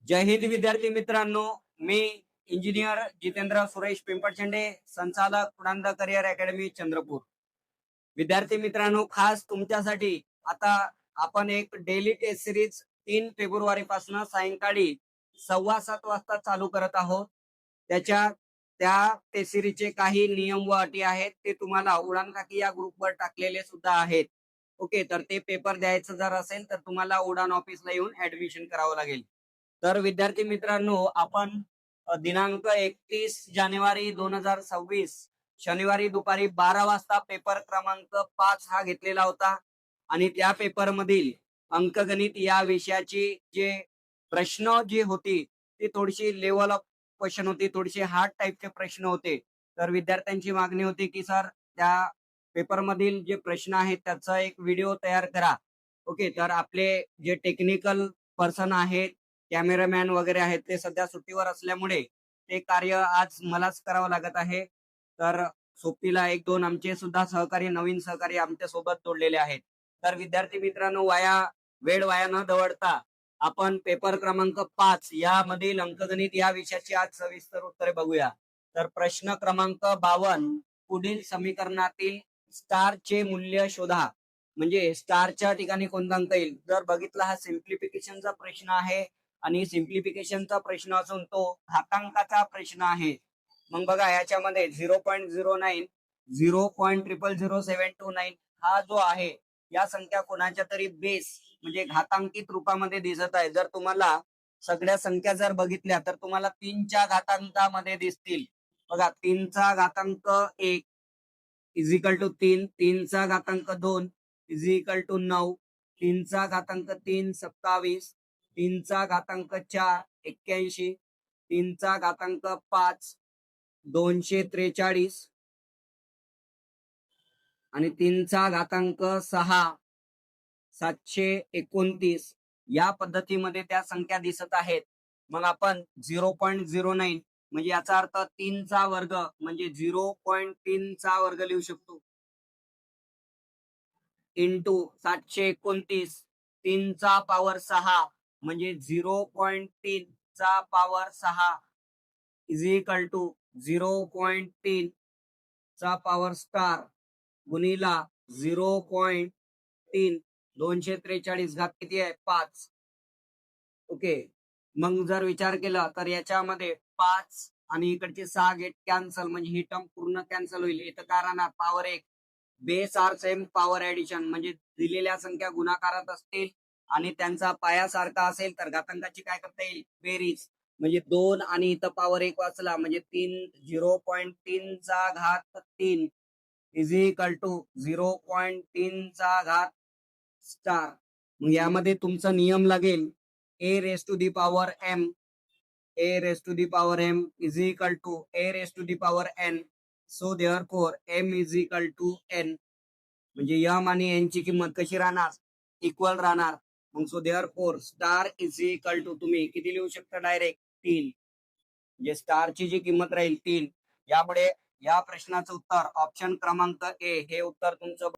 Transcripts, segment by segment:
जय हिंद विद्यार्थी मित्रांनो. मी इंजिनियर जितेंद्र सुरेश पिंपळचंडे, संचालक पुणांदा करिअर अकॅडमी चंद्रपूर. विद्यार्थी मित्रांनो, खास तुमच्यासाठी आता आपण एक डेली टेस्ट सिरीज 3 फेब्रुवारी पासून सायंकाळी 6:15 वाजता चालू करत आहोत. त्या टेस्ट सिरीजचे काही नियम व अटी आहेत, ते तुम्हाला उडान खाकी या ग्रुपवर टाकलेले सुद्धा आहेत. ओके, तर ते पेपर द्यायचं जर असेल तर तुम्हाला उडान ऑफिसला येऊन ऍडमिशन करावं लागेल. तर विद्यार्थी मित्रांनो, आपण दिनांक 31 जानेवारी 2026 शनिवारी दुपारी 12 वाजता पेपर क्रमांक 5 हा घेतलेला होता. आणि त्या पेपर मधील अंकगणित या विषयाची जे प्रश्न जी होती ती थोडीशी लेवल ऑफ क्वेश्चन होती, थोडीशी हार्ड टाईपचे प्रश्न होते. तर विद्यार्थ्यांची मागणी होती की सर, त्या पेपर मधील जे प्रश्न आहेत त्याचा एक व्हिडिओ तयार करा. ओके, तर आपले जे टेक्निकल पर्सन आहेत, कॅमेरामॅन वगैरे आहेत, ते सध्या सुट्टीवर असल्यामुळे ते कार्य आज मलाच करावं लागत आहे. तर सोबतीला एक दोन आमचे सुद्धा सहकारी, नवीन सहकारी आमच्या सोबत जोडलेले आहेत. तर विद्यार्थी मित्रांनो, वेळ वाया न दवडता आपण पेपर क्रमांक 5 यामधील अंकगणित या विषयाची आज सविस्तर उत्तरे बघूया. तर प्रश्न क्रमांक 52, पुढील समीकरणातील स्टारचे मूल्य शोधा. म्हणजे स्टारच्या ठिकाणी कोणता अंक येईल. जर बघितला, हा सिम्प्लिफिकेशनचा प्रश्न आहे आणि सिम्प्लिफिकेशनचा प्रश्न असून तो घातांकाचा प्रश्न आहे. मग बघा, याच्यामध्ये 0.09, 0.000729 हा जो आहे, या संख्या कोणाच्या तरी बेस म्हणजे घातांकित रूपामध्ये दिसत आहे. जर तुम्हाला सगळ्या संख्या जर बघितल्या तर तुम्हाला 3च्या घातांकामध्ये दिसतील. बघा, 3चा घातांक 1 इजिकल टू 3, 3चा घातांक 2 इजिकल टू 9, 3चा घातांक 3 27, 3चा घातांक 4 81, 3चा घातांक 5 243 आणि 3चा घातांक 6 729. या पद्धतीमध्ये त्या संख्या दिसत आहेत. मग आपण 0.09 म्हणजे याचा अर्थ 3चा वर्ग म्हणजे 0.3 चा वर्ग लिहू शकतो, इंटू 729, 3चा पॉवर 6 म्हणजे 0.3 चा पॉवर 6 इज इक्वल टू 0.3 चा पॉवर स्टार गुणिला 0.3, 243 घात किती आहे 5. ओके, मग जर विचार केला तर याच्यामध्ये 5 आणि इकडचे 6 गेट कॅन्सल, म्हणजे ही टर्म पूर्ण कॅन्सल होईल. इथं काय राहणार, power 1. Base are same, power addition म्हणजे दिलेल्या संख्या गुणाकारात असतील आणि त्यांचा पाया सारखा असेल तर घातांकाची काय करता येईल, बेरीज. म्हणजे 2 आणि इथं पॉवर 1 वाचला म्हणजे 3, 0.3 चा घात 3 इज इक्वल टू 0.3 चा घात स्टार. मग यामध्ये तुमचा नियम लागेल a raised to the power m, a raised to the power m is equal to a raised to the power n. So therefore m is equal to n. म्हणजे m आणि n ची किंमत कशी राहणार, इक्वल राहणार. मग so therefore star is equal to, तुम्ही किती लिहू शकता डायरेक्ट 3. म्हणजे स्टारची जी किंमत राहील 3. यामुळे या प्रश्नाचं उत्तर ऑप्शन क्रमांक ए हे उत्तर तुमचं.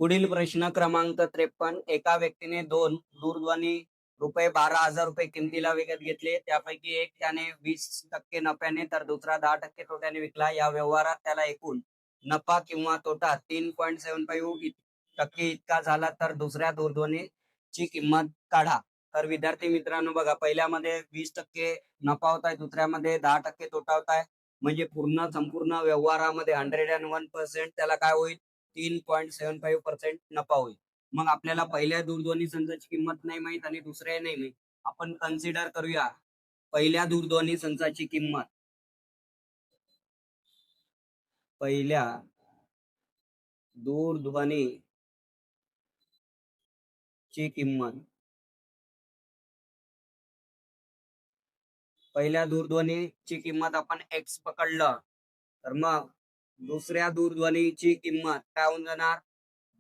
पुढील प्रश्न क्रमांक 53, एका व्यक्तीने 2 दूरध्वनी ₹12,000 किमतीला विकत घेतले. त्यापैकी एक त्याने 20% नफ्याने तर दुसरा 10% तोट्याने विकला. या व्यवहारात त्याला एकूण नफा किंवा तोटा 3.75% इतका झाला तर दुसऱ्या दूरध्वनीची किंमत काढा. तर विद्यार्थी मित्रांनो बघा, पहिल्यामध्ये 20% नफा होत आहे, दुसऱ्यामध्ये 10% तोटा होत आहे. म्हणजे संपूर्ण व्यवहारामध्ये 101% त्याला काय होईल, 3.75% नफा होईल. मग आपल्याला पहिल्या दूरध्वनी संचाची किंमत नाही माहित आणि दुसऱ्या नाही माहित. आपण कन्सिडर करूया पहिल्या दूरध्वनी संचाची किंमत. पहिल्या दूरध्वनीची किंमत, पहिल्या दूरध्वनीची किंमत आपण x पकडलं तर मग दुसऱ्या दूरध्वनीची किंमत काय होऊन जाणार,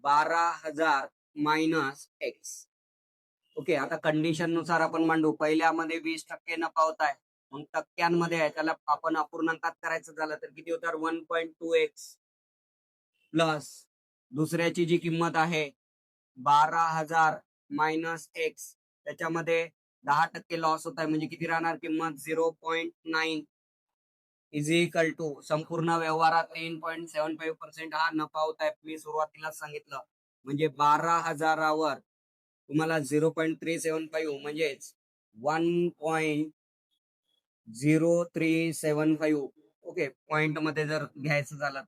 12,000 मायनस x. ओके, आता कंडिशन नुसार आपण मांडू. पहिल्यामध्ये 20% नफा होत आहे, मग टक्क्यांमध्ये आहे, त्याला आपण अपूर्णांकात करायचं झालं तर किती होणार, 1.2x प्लस दुसऱ्याची जी किंमत आहे 12,000 मायनस x, त्याच्यामध्ये 10% लॉस होत आहे म्हणजे किती राहणार किंमत 0.9 इज इक्वल टू संपूर्ण व्यवहारात 10.75% हा नफा होत आहे. मी सुरुवातीला सांगितलं म्हणजे 12,000वर तुम्हाला 0.375 म्हणजेच 1.0375 ओके पॉइंट मध्ये जर घ्यायचं झालं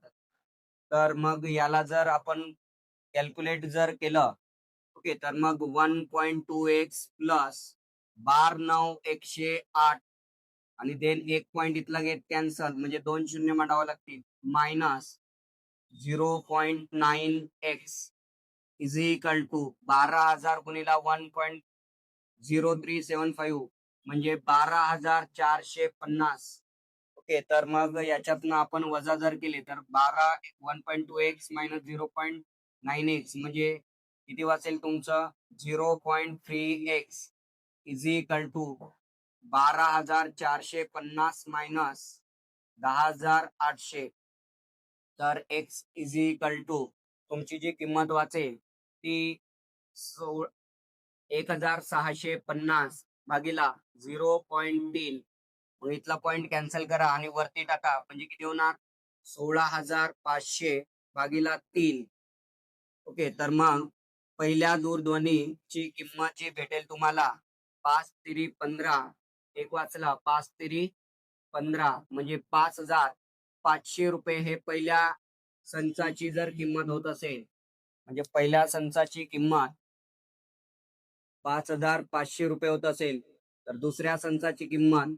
तर मग याला जर आपण कॅल्क्युलेट जर केलं ओके तर मग 1.2x प्लस 12,9,108 आणि देन एक पॉइंट इथला गेट कॅन्सल म्हणजे 2 शून्य मांडावं लागतील minus 0.9x is equal to 12,000 गुणिला 1.0375 म्हणजे 12,450 ओके तर मग याच्यातनं आपण वजा जर केले तर 1.2x मायनस 0.9x म्हणजे किती वाचेल तुमचं 0.3x is equal to 12,450 minus 10,800 तर x इज इक्वल टू तुमची जी किंमत वाचेल ती 1,650 भागीला 0.3 मग इथला पॉइंट कॅन्सल करा आणि वरती टाका म्हणजे किती होणार 16,500 भागीला 3 ओके तर मग पहिल्या दूरध्वनीची किंमत जी भेटेल तुम्हाला 5×3=15 एक वाचला 5×3=15 म्हणजे 5,500 रुपये हे पहिल्या संचाची जर किंमत होत असेल म्हणजे पहिल्या संचाची किंमत 5,500 रुपये होत असेल तर दुसऱ्या संचाची किंमत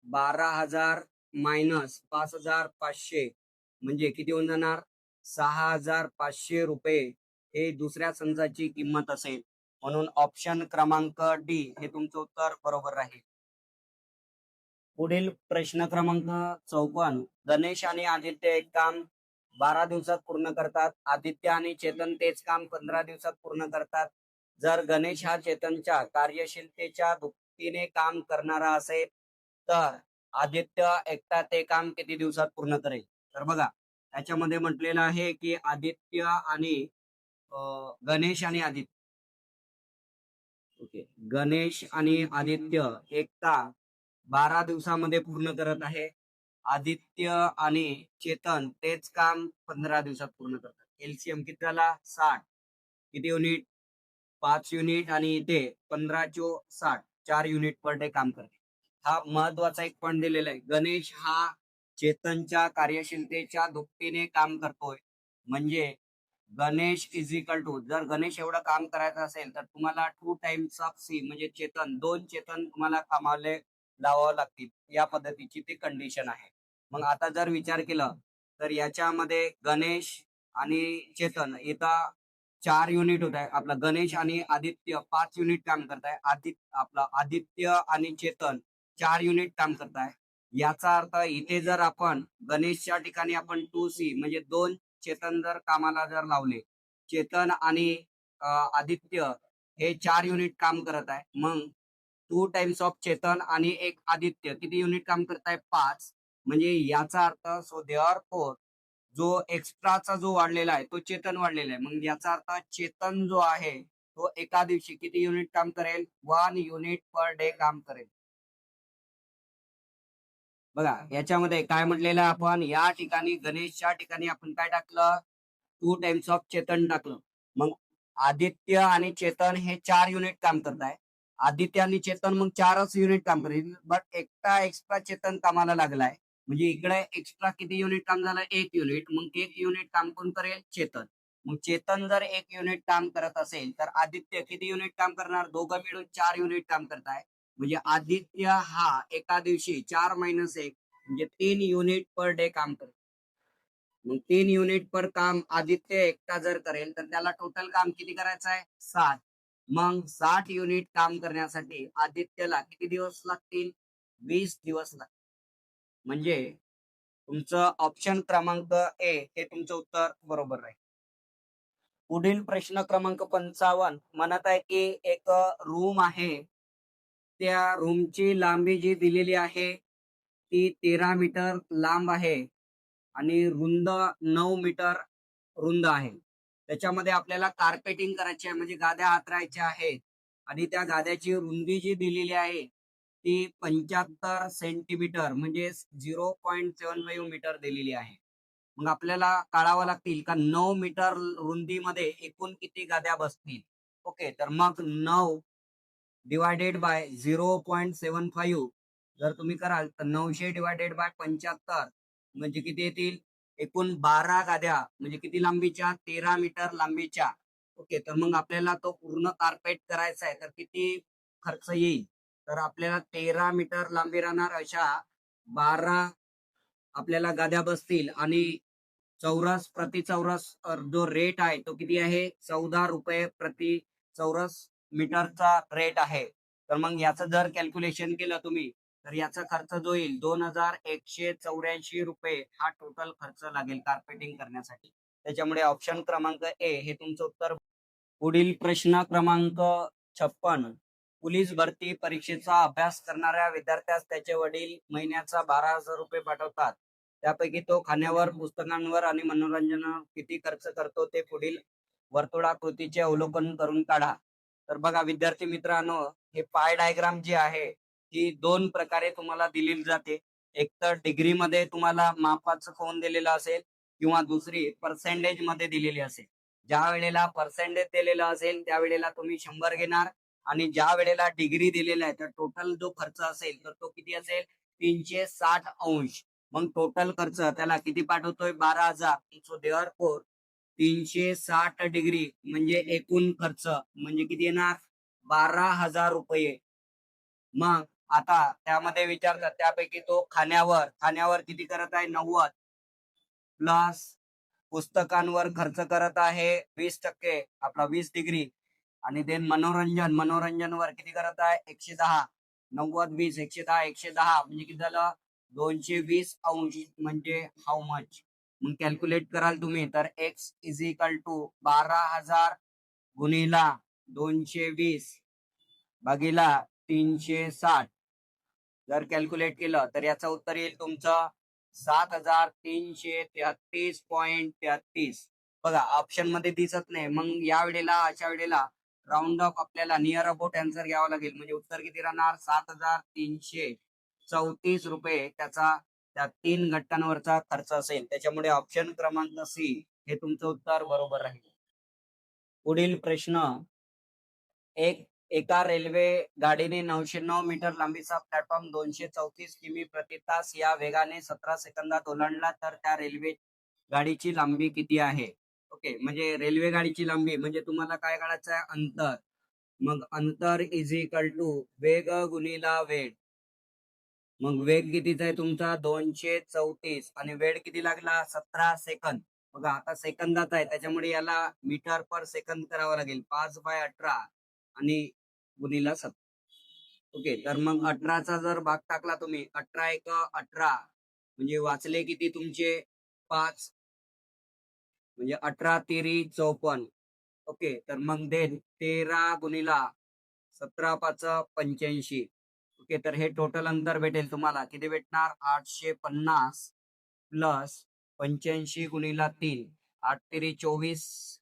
12,000 मायनस 5,500 म्हणजे किती होऊन जाणार 6,500 रुपये हे दुसऱ्या संचाची किंमत असेल म्हणून ऑप्शन क्रमांक डी हे तुमचं उत्तर बरोबर राहील. पुढील प्रश्न क्रमांक 54 गणेश आणि आदित्य एक काम 12 दिवसात पूर्ण करतात. आदित्य आणि चेतन तेच काम 15 दिवसात पूर्ण करतात. जर गणेश हा चेतनच्या कार्यशीलतेच्या दुपटीने काम करणारा असेल तर आदित्य एकटा ते काम किती दिवसात पूर्ण करेल. तर बघा त्याच्यामध्ये म्हटलेलं आहे की आदित्य आणि गणेश आणि आदित्य ओके गणेश आणि आदित्य एकटा 12 दिवसामध्ये पूर्ण करत आहे. आदित्य आणि चेतन तेच काम 15 दिवसात पूर्ण करतात. एलसीएम किती झाला 60 किती युनिट 5 युनिट आणि इथे 15×60 4 युनिट पर डे काम करते. हा महत्वाचा एक पॉइंट दिलेला आहे. गणेश हा चेतनच्या कार्यशीलतेच्या दुपटीने काम करतोय म्हणजे गणेश इज इक्वल टू जर गणेश एवढं काम करायचं असेल तर तुम्हाला 2 टाइम्स ऑफ सी म्हणजे चेतन 2 चेतन तुम्हाला कामाला लावावं लागतील या पद्धतीची ती कंडिशन आहे. मग आता जर विचार केला तर याच्यामध्ये गणेश आणि चेतन इथं 4 युनिट होत आहे. आपला गणेश आणि आदित्य 5 युनिट काम करत आहे. आपला आदित्य आणि चेतन 4 युनिट काम करत आहे. याचा अर्थ इथे जर आपण गणेशच्या ठिकाणी आपण 2C म्हणजे 2 चेतन जर कामाला जर लावले चेतन आणि आदित्य हे 4 युनिट काम करत आहे. मग 2 टाइम्स ऑफ चेतन आणि एक आदित्य किती युनिट काम करत आहे 5 म्हणजे याचा अर्थ सो देअरफॉर जो एक्स्ट्राचा जो वाढलेला आहे तो चेतन वाढलेला आहे. मग याचा अर्थ चेतन जो आहे तो एका दिवशी किती युनिट काम करेल 1 युनिट पर डे काम करेल. बघा याच्यामध्ये काय म्हटलेलं आपण या ठिकाणी गणेशच्या ठिकाणी आपण काय टाकलं 2 टाइम्स ऑफ चेतन टाकलं. मग आदित्य आणि चेतन हे 4 युनिट काम करत आहे. आदित्य आणि चेतन मग 4च युनिट काम करेल बट एकटा एक्स्ट्रा चेतन कामाला लागलाय म्हणजे इकडे एक्स्ट्रा किती युनिट काम झालं 1 युनिट. मग 1 युनिट काम कोण करेल चेतन. मग चेतन जर 1 युनिट काम करत असेल तर आदित्य किती युनिट काम करणार दोघं मिळून 4 युनिट काम करत आहे म्हणजे आदित्य हा एका दिवशी 4 मायनस 1 म्हणजे 3 युनिट पर डे काम करेल. मग 3 युनिट पर काम आदित्य एकटा जर करेल तर त्याला टोटल काम किती करायचं आहे 60. मग 60 युनिट काम करण्यासाठी आदित्यला किती दिवस लागतील 20 दिवस लागतील. म्हणजे तुमचं ऑप्शन क्रमांक ए हे तुमचं उत्तर बरोबर राहील. पुढील प्रश्न क्रमांक 55 म्हणत आहे की एक रूम आहे त्या रूमची लांबी जी दिलेली आहे ती 13 मीटर लांब आहे आणि रुंद 9 मीटर रुंद आहे. त्याच्यामध्ये आपल्याला कार्पेटिंग करायची आहे म्हणजे गाद्या हातरायच्या आहेत. आणि त्या गाद्याची रुंदी जी दिलेली आहे ती 75 सेंटीमीटर म्हणजे 0.75 मीटर दिलेली आहे. मग आपल्याला काढावं लागतील का 9 मीटर रुंदीमध्ये एकूण किती गाद्या बसतील. ओके, तर मग 9 डिवायडेड बाय 0.75 जर तुम्ही कराल तर 900 डिवायडेड बाय 75 म्हणजे किती येतील, एकूण 12 गाद्या म्हणजे किती लांबीच्या, 13 मीटर लांबीच्या. ओके, तर मग आपल्याला तो पूर्ण कार्पेट करायचा आहे तर किती खर्च येईल, तर आपल्याला 13 मीटर लांबी राहणार अशा 12 आपल्याला गाद्या बसतील आणि चौरस प्रति चौरस जो रेट आहे तो किती आहे, 14 रुपये प्रति चौरस मीटरचा रेट आहे. तर मग याचं जर कॅल्क्युलेशन केलं तुम्ही तर याचा खर्च जो येईल 2184 रुपये हा टोटल खर्च लागेल कार्पेटिंग करण्यासाठी. त्याच्यामुळे ऑप्शन क्रमांक ए हे तुमचं उत्तर. पुढील प्रश्न क्रमांक 56. पोलीस भरती परीक्षेचा अभ्यास करणाऱ्या विद्यार्थ्यास त्याचे वडील महिन्याचा 12,000 रुपये पाठवतात. त्यापैकी तो खाण्यावर, पुस्तकांवर आणि मनोरंजनावर किती खर्च करतो ते पुढील वर्तुळाकृतीचे अवलोकन करून काढा. तर बघा विद्यार्थी मित्रांनो, हे पाय डायग्राम जी आहे ती दोन प्रकारे तुम्हाला दिलेली जाते. एक तर डिग्री मध्ये तुम्हाला मापाचं कोण दिलेलं असेल किंवा दुसरी पर्सेंटेज मध्ये दिलेली असेल. ज्या वेळेला पर्सेंटेज दिलेला असेल त्यावेळेला तुम्ही 100 घेणार आणि ज्या वेळेला डिग्री दिलेला आहे तर टोटल जो खर्च असेल तर तो किती असेल, 360 अंश. मग टोटल खर्च त्याला किती पाठवतोय, 12,000. सो देअरफॉर 360 डिग्री म्हणजे एकूण खर्च म्हणजे किती येणार, 12,000 रुपये. मग आता त्यामध्ये विचारतात त्यापैकी तो खाण्यावर किती करत आहे, 90 प्लस पुस्तकांवर खर्च करत आहे 20%, आपला 20 डिग्री. आणि देन मनोरंजनवर किती करत आहे, 110. 90 20 110 110 म्हणजे किती झालं, 220 अंश म्हणजे हाऊ मच. मग कॅल्क्युलेट कराल तुम्ही तर x इज इक्वल टू 12,000 गुणिला 220 भागीला 360 जर कॅल्क्युलेट केलं तर याचं उत्तर येईल तुमचं 7,333.33. बघा ऑप्शन मध्ये दिसत नाही. मग या वेळेला अशा वेळेला राऊंड ऑफ आपल्याला नियर अबाउट आन्सर घ्यावा लागेल. म्हणजे उत्तर किती राहणार, 7,334 रुपये त्याचा त्या 3 घटकांवरचा खर्च असेल. त्याच्यामुळे ऑप्शन क्रमांक सी हे तुमचं उत्तर बरोबर राहील. पुढील प्रश्न, एका रेल्वे गाडीने 909 मीटर लांबीचा प्लॅटफॉर्म 234 किमी प्रति तास या वेगाने 17 सेकंदात ओलांडला तर त्या रेल्वे गाडीची लांबी किती आहे. ओके, म्हणजे रेल्वे गाडीची लांबी म्हणजे तुम्हाला काय काढायचं आहे, अंतर. मग अंतर इज इक्वल टू वेग गुणिला वेळ. मग वेग कितीचा आहे तुमचा, 234 आणि वेळ किती लागला, 17 सेकंद. बघा आता सेकंदात आहे त्याच्यामुळे याला मीटर पर सेकंद करावं लागेल. 5/18 आणि गुणिला 7. ओके, तर मग 18चा जर भाग टाकला तुम्ही, 18 एक 18 म्हणजे वाचले किती तुमचे 5 म्हणजे 18 तेरी 54. ओके, तर मग देन 13 गुणिला 17 5 85. ओके, तर हे टोटल अंतर भेटेल तुम्हाला किती भेटणार, 850 प्लस 85 गुणिला 3, 8 तेरी 24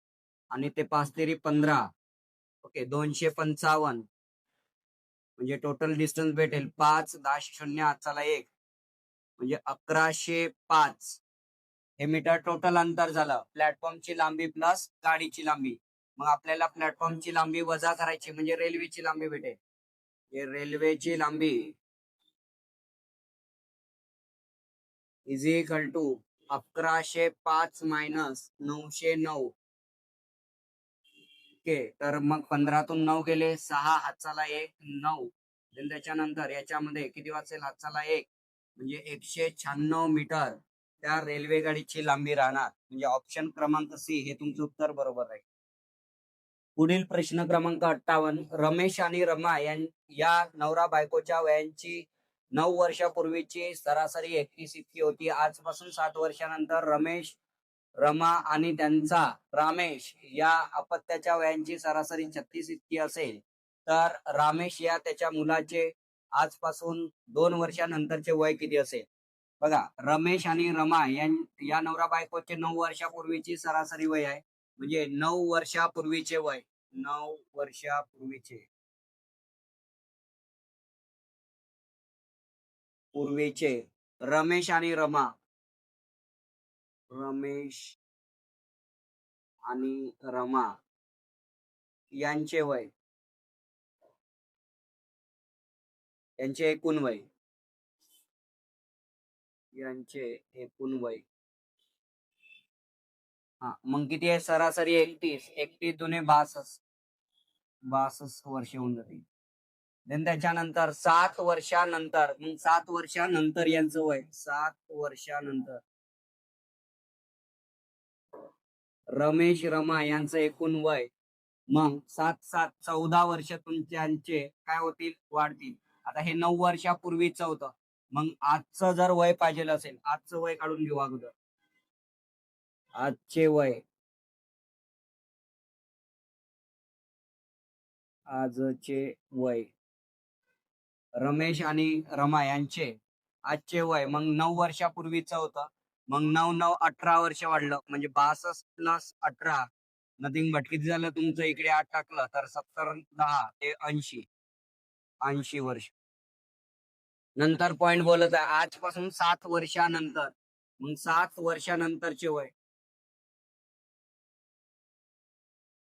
आणि ते 5 तेरी 15. ओके, 255 म्हणजे टोटल डिस्टन्स भेटेल 5 10 0 हातचाला 1 म्हणजे 1105. हे मीटर टोटल अंतर झालं प्लॅटफॉर्मची लांबी प्लस गाडीची लांबी. मग आपल्याला प्लॅटफॉर्मची लांबी वजा करायची म्हणजे रेल्वेची लांबी भेटेल. हे रेल्वेची लांबी is equal to 1105 minus 909. Okay, तर मग 15तून 9 गेले 6 हातचाला 1 9. त्याच्यानंतर याच्यामध्ये किती वाचेल, हातचाला 1 म्हणजे 196 मीटर त्या रेल्वे गाडीची लांबी राहणार. म्हणजे ऑप्शन क्रमांक सी हे तुमचं उत्तर बरोबर आहे. पुढील प्रश्न क्रमांक 58. रमेश आणि रमा या नवरा बायकोच्या वयांची 9 वर्षापूर्वीची सरासरी 31 इतकी होती. आजपासून 7 वर्षानंतर रमेश, रमा आणि त्यांचा रामेश या अपत्याच्या वयांची सरासरी 36 इतकी असेल तर रामेश या त्याच्या मुलाचे आजपासून 2 वर्षानंतरचे वय किती असेल. बघा रमेश आणि रमा या नवरा बायकोचे 9 वर्षापूर्वीची सरासरी वय आहे म्हणजे 9 वर्षापूर्वीचे वय, 9 वर्षापूर्वीचे पूर्वीचे रमेश आणि रमा, रमेश आणि रमा यांचे वय, यांचे एकूण वय, यांचे एकूण वय हा मग किती आहे सरासरी 31, 31 दुने 62, 62 वर्ष होऊन जातील. देन त्याच्यानंतर 7 वर्षानंतर, मग 7 वर्षानंतर यांचं वय, 7 वर्षानंतर रमेश रमा यांचं एकूण वय, मग 7 7 14 वर्ष तुमच्यांचे काय होतील, वाढतील. आता हे 9 वर्षापूर्वीच होतं, मग आजचं जर वय पाहिजे असेल, आजचं वय काढून घेऊ अगोदर. आजचे वय, आजचे वय रमेश आणि रमा यांचे आजचे वय, मग 9 वर्षापूर्वीच होतं, मग 9 9 18 वर्ष वाढलं, म्हणजे 62 प्लस 18 नथिंग बट किती झालं तुमचं, इकडे 8 टाकलं तर 70 10 ते 80, 80 वर्ष. नंतर पॉइंट बोलत आहे आजपासून 7 वर्षानंतर, मग 7 वर्षानंतरचे वय,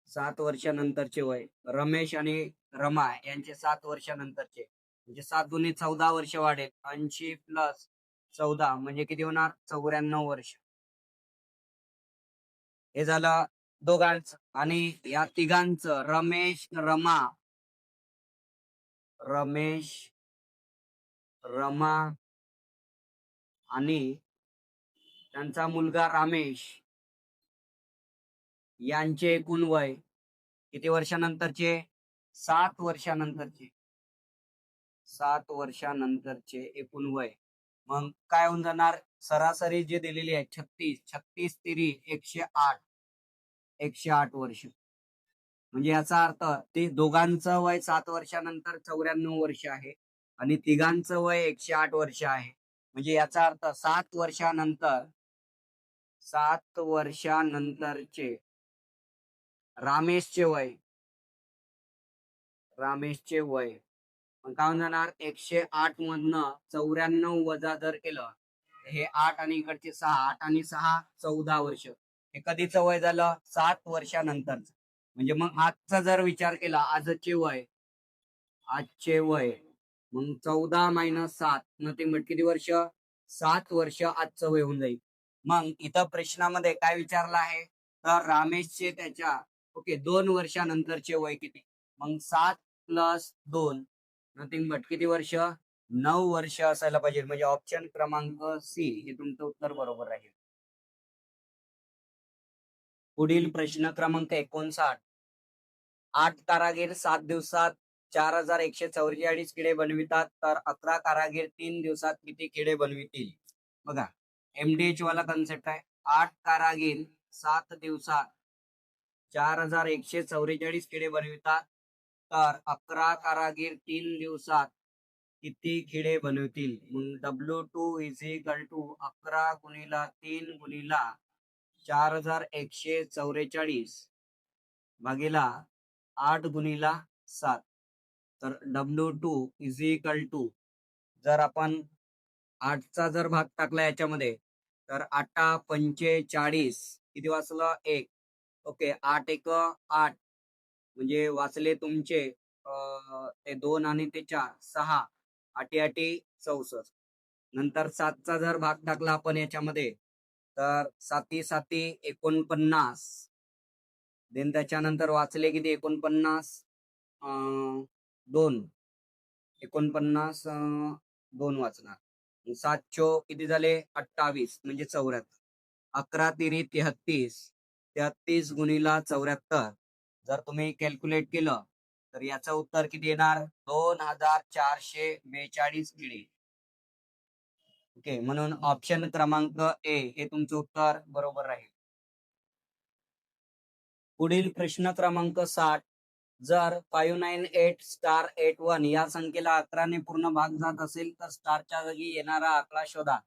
7 वर्षानंतरचे वय रमेश आणि रमा यांचे 7 वर्षानंतरचे, म्हणजे 7 दुने 14 वर्ष वाढेल, 80 प्लस 14 म्हणजे किती होणार, 94 वर्ष. हे झालं दोघांचं. आणि या तिघांचं रमेश रमा, रमेश रमा आणि त्यांचा मुलगा रामेश यांचे एकूण वय किती वर्षानंतरचे, 7 वर्षानंतरचे, 7 वर्षानंतरचे एकूण वय. मग काय होऊन जाणार, सरासरी जे दिलेली आहे 36, 36 तिरी 108, 108 वर्ष. म्हणजे याचा अर्थ ते दोघांचं वय 7 वर्षानंतर 94 वर्ष आहे आणि तिघांचं वय 108 वर्ष आहे. म्हणजे याचा अर्थ 7 वर्षानंतर, 7 वर्षानंतरचे रामेशचे वय, रामेशचे वय मग काय होऊन जाणार, 108 मधनं 94 वजा जर केलं, हे 8 आणि इकडचे 6, 8 आणि 6 14 वर्ष. हे कधीचं वय झालं, 7 वर्षानंतरच. म्हणजे मग आजचा जर विचार केला, आजचे वय, आजचे वय मग 14 मायनस 7 नथिंग बट किती वर्ष, 7 वर्ष आजचं वय होऊन जाईल. मग इथं प्रश्नामध्ये काय विचारलं आहे, तर रामेशचे त्याच्या 2 वर्षानंतरचे वय किती, मग 7 प्लस 2 नथिंग बट किती वर्ष, 9 वर्ष असायला पाहिजे. म्हणजे ऑप्शन क्रमांक सी हे तुमचं उत्तर बरोबर राहील. पुढील प्रश्न क्रमांक 59, 8 कारागीर 7 दिवसात 4144 किडे बनवितात, तर 11 कारागीर 3 दिवसात किती किडे बनवितील. बघा MDH वाला कन्सेप्ट आहे. 8 कारागीर 7 दिवसात 4144 किडे बनवितात, तर 11 कारागीर 3 दिवसात किती किडे बनवतील. मग W2 इज इक्वल टू 11 गुणिला 3 गुणिला 4144 भागीला 8 गुणिला 7, तर W2 इज इक्वल टू, जर आपण 8चा जर भाग टाकला याच्यामध्ये, तर 8 45 किती वाचलं, 1. 8 1 8 म्हणजे वाचले तुमचे ते 2 आणि ते 4 6, 8 8 64. नंतर 7चा जर भाग टाकला आपण याच्यामध्ये, तर 7 7 49. देन त्याच्यानंतर वाचले किती, 49 2, 49 2 वाचणार. 7 चो किती झाले, 28 म्हणजे 74. 11 तिरी 33, 33 गुणिला 74 जर तुम्ही कॅल्क्युलेट केलं, तर याचं उत्तर किती येणार, 2442 किडे. म्हणून ऑप्शन क्रमांक ए हे तुमचं उत्तर बरोबर राहील. पुढील प्रश्न क्रमांक 60, जर 598 स्टार 81 या संख्येला 11 ने पूर्ण भाग जात असेल, तर स्टारच्या जागी येणारा आकडा शोधा.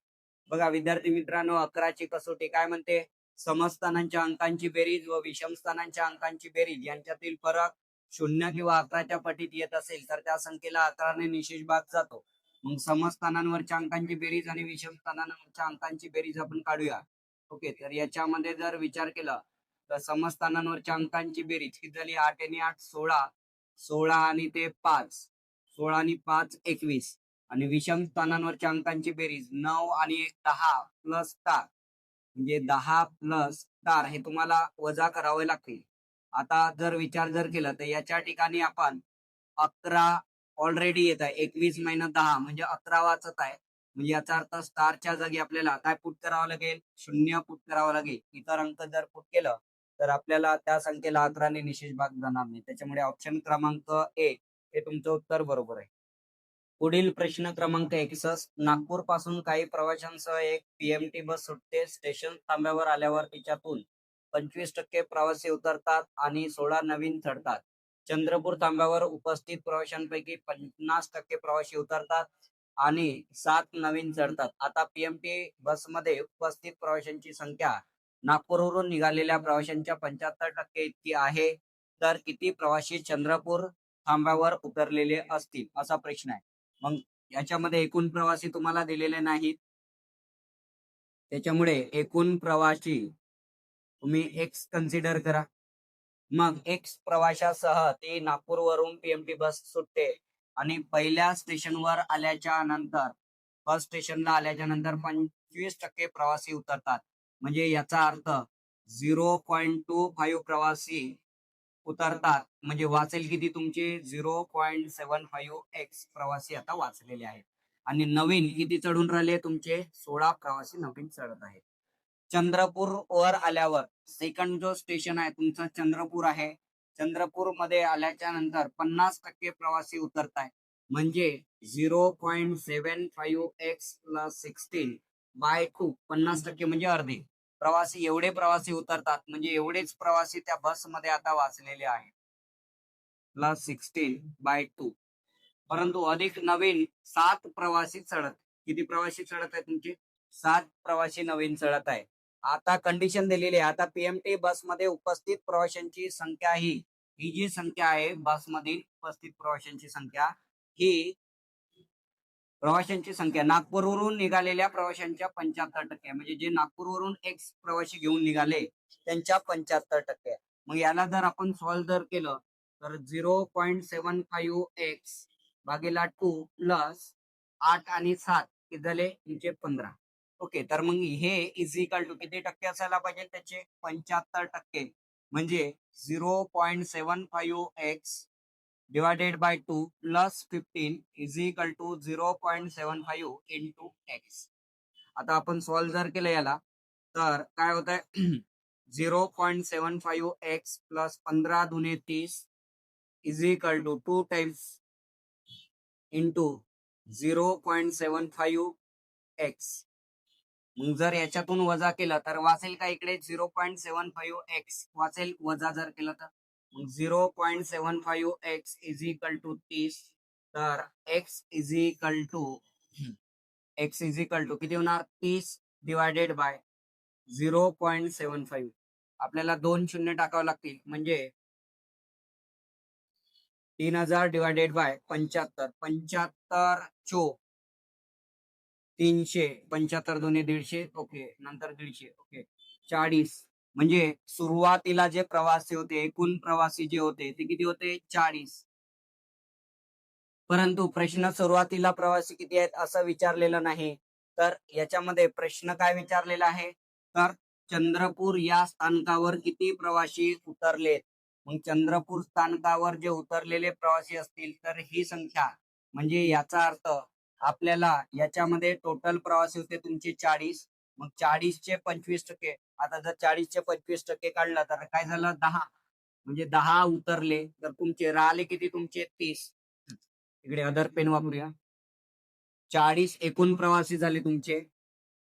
बघा विद्यार्थी मित्रांनो, 11ची कसोटी काय म्हणते, समस्थानांच्या अंकांची बेरीज व विषम स्थानांच्या अंकांची बेरीज यांच्यातील फरक 0 किंवा 11च्या पटीत येत असेल, तर त्या संख्येला 11 ने निशेष भाग जातो. मग समस्थानांवरच्या अंकांची बेरीज आणि विषम स्थानांवरच्या अंकांची बेरीज आपण काढूया. ओके, तर याच्यामध्ये जर विचार केला तर समस्थानांवरच्या अंकांची बेरीज किती झाली? 8 आणि 8 16, 16 आणि ते 5, 16 आणि 5 21 आणि विषम स्थानांवरच्या अंकांची बेरीज 9 आणि 1 10 प्लस स्टार म्हणजे 10 प्लस स्टार हे तुम्हाला वजा करावे लागतील. आता जर विचार केला तर याच्या ठिकाणी आपण 11 ऑलरेडी येत आहे, 21 - 10 म्हणजे 11 वाचत आहे. म्हणजे याचा अर्थ स्टारच्या जागी आपल्याला काय पुट करावं लागेल? 0 पुट करावं लागेल. इतर अंक जर पुट केलं तर आपल्याला त्या संख्येला 11 ने निशेष भाग जाणार नाही. त्याच्यामुळे ऑप्शन क्रमांक ए हे तुमचं उत्तर बरोबर आहे. पुढील प्रश्न क्रमांक 61. नागपूर पासून काही प्रवाशांसह एक पीएमटी बस सुटते. स्टेशन थांब्यावर आल्यावर तिच्यातून 25% प्रवासी उतरतात आणि 16 नवीन चढतात. चंद्रपूर थांब्यावर उपस्थित प्रवाशांपैकी 50% प्रवासी उतरतात आणि 7 नवीन चढतात. आता पीएमटी बसमध्ये उपस्थित प्रवाशांची संख्या नागपूरवरून निघालेल्या प्रवाशांच्या 75% इतकी आहे. तर किती प्रवासी चंद्रपूर थांब्यावर उतरलेले असतील? असा प्रश्न आहे. मग याच्यामध्ये एकूण प्रवासी तुम्हाला दिलेले नाहीत. त्याच्यामुळे एकूण प्रवासी तुम्ही एक्स कन्सिडर करा. मग एक्स प्रवाशासह ती नागपूरवरून पीएमटी बस सुटते आणि पहिल्या स्टेशनवर आल्याच्या नंतर फर्स्ट स्टेशनला आल्याच्या नंतर 25% प्रवासी उतरतात. म्हणजे याचा अर्थ 0.25 प्रवासी उतरतात. म्हणजे वाचेल किती तुमचे? 0.75 एक्स प्रवासी आता वाचलेले आहेत आणि नवीन किती चढून राहिले तुमचे? 16 प्रवासी नवीन चढत आहेत. चंद्रपूर वर आल्यावर सेकंड जो स्टेशन आहे तुमचं चंद्रपूर आहे. चंद्रपूर मध्ये आल्याच्या नंतर 50% प्रवासी उतरत आहे. म्हणजे 0.75 एक्स प्लस 16/2 50% म्हणजे अर्धे प्रवासी, एवढे प्रवासी उतरतात. म्हणजे एवढेच प्रवासी त्या बसमध्ये आता वाचलेले आहेत. प्लस 16/2. परंतु अधिक नवीन 7 प्रवासी चढत. किती प्रवासी चढत आहे तुमचे? 7 प्रवासी नवीन चढत आहे. आता कंडिशन दिलेली आहे. आता पीएमटी बसमध्ये उपस्थित प्रवाशांची संख्या ही जी संख्या आहे बसमधील उपस्थित प्रवाशांची संख्या ही प्रवाशांची संख्या नागपूरवरून निघालेल्या प्रवाशांच्या 75% म्हणजे जे नागपूरवरून एक्स प्रवासी घेऊन निघाले त्यांच्या 75%. मग याला जर आपण सॉल्व्ह जर केलं तर 0.75 एक्स भागीला 2 प्लस 8 आणि 7 किती झाले? तुमचे 15. ओके, तर मग हे इज इक्वल टू किती टक्के असायला पाहिजे? त्याचे 75%. म्हणजे 0.75 x divided by 2 plus 15 is equal to 0.75 into x. आता आपण सॉल्व्ह जर केलं याला तर काय होत आहे? 0.75 x प्लस 15 दुने 30 is equal to 2 times into 0.75 x. मग जर याच्यातून वजा केलं तर वाचेल का इकडे? 0.75 x वाचेल वजा जर केलं तर 0.75 x इज इक्वल टू 30. तर x इज इक्वल टू किती होणार? 30 डिवायडेड बाय 0.75. आपल्याला 2 शून्य टाकावं लागतील. म्हणजे 3000 डिवायडेड बाय 75. 75 चोक 300, 75 दोन्ही 150. ओके, नंतर 150. ओके, 40. म्हणजे सुरुवातीला जे प्रवासी होते, एकूण प्रवासी जे होते ते किती होते? 40. परंतु प्रश्न सुरुवातीला प्रवासी किती आहेत असं विचारलेलं नाही. तर याच्यामध्ये प्रश्न काय विचारलेला आहे? तर चंद्रपूर या स्थानकावर किती प्रवासी उतरलेत. मग चंद्रपूर स्थानकावर जे उतरलेले प्रवासी असतील तर ही संख्या, म्हणजे याचा अर्थ आपल्याला याच्यामध्ये टोटल प्रवासी होते तुमचे 40. मग 40 चे 25%. आता जर 40 चे 25% काढलं तर काय झालं? 10. म्हणजे 10 उतरले तर तुमचे राहिले किती? तुमचे 30. इकडे अदर पेन वापरूया. 40 एकूण प्रवासी झाले तुमचे.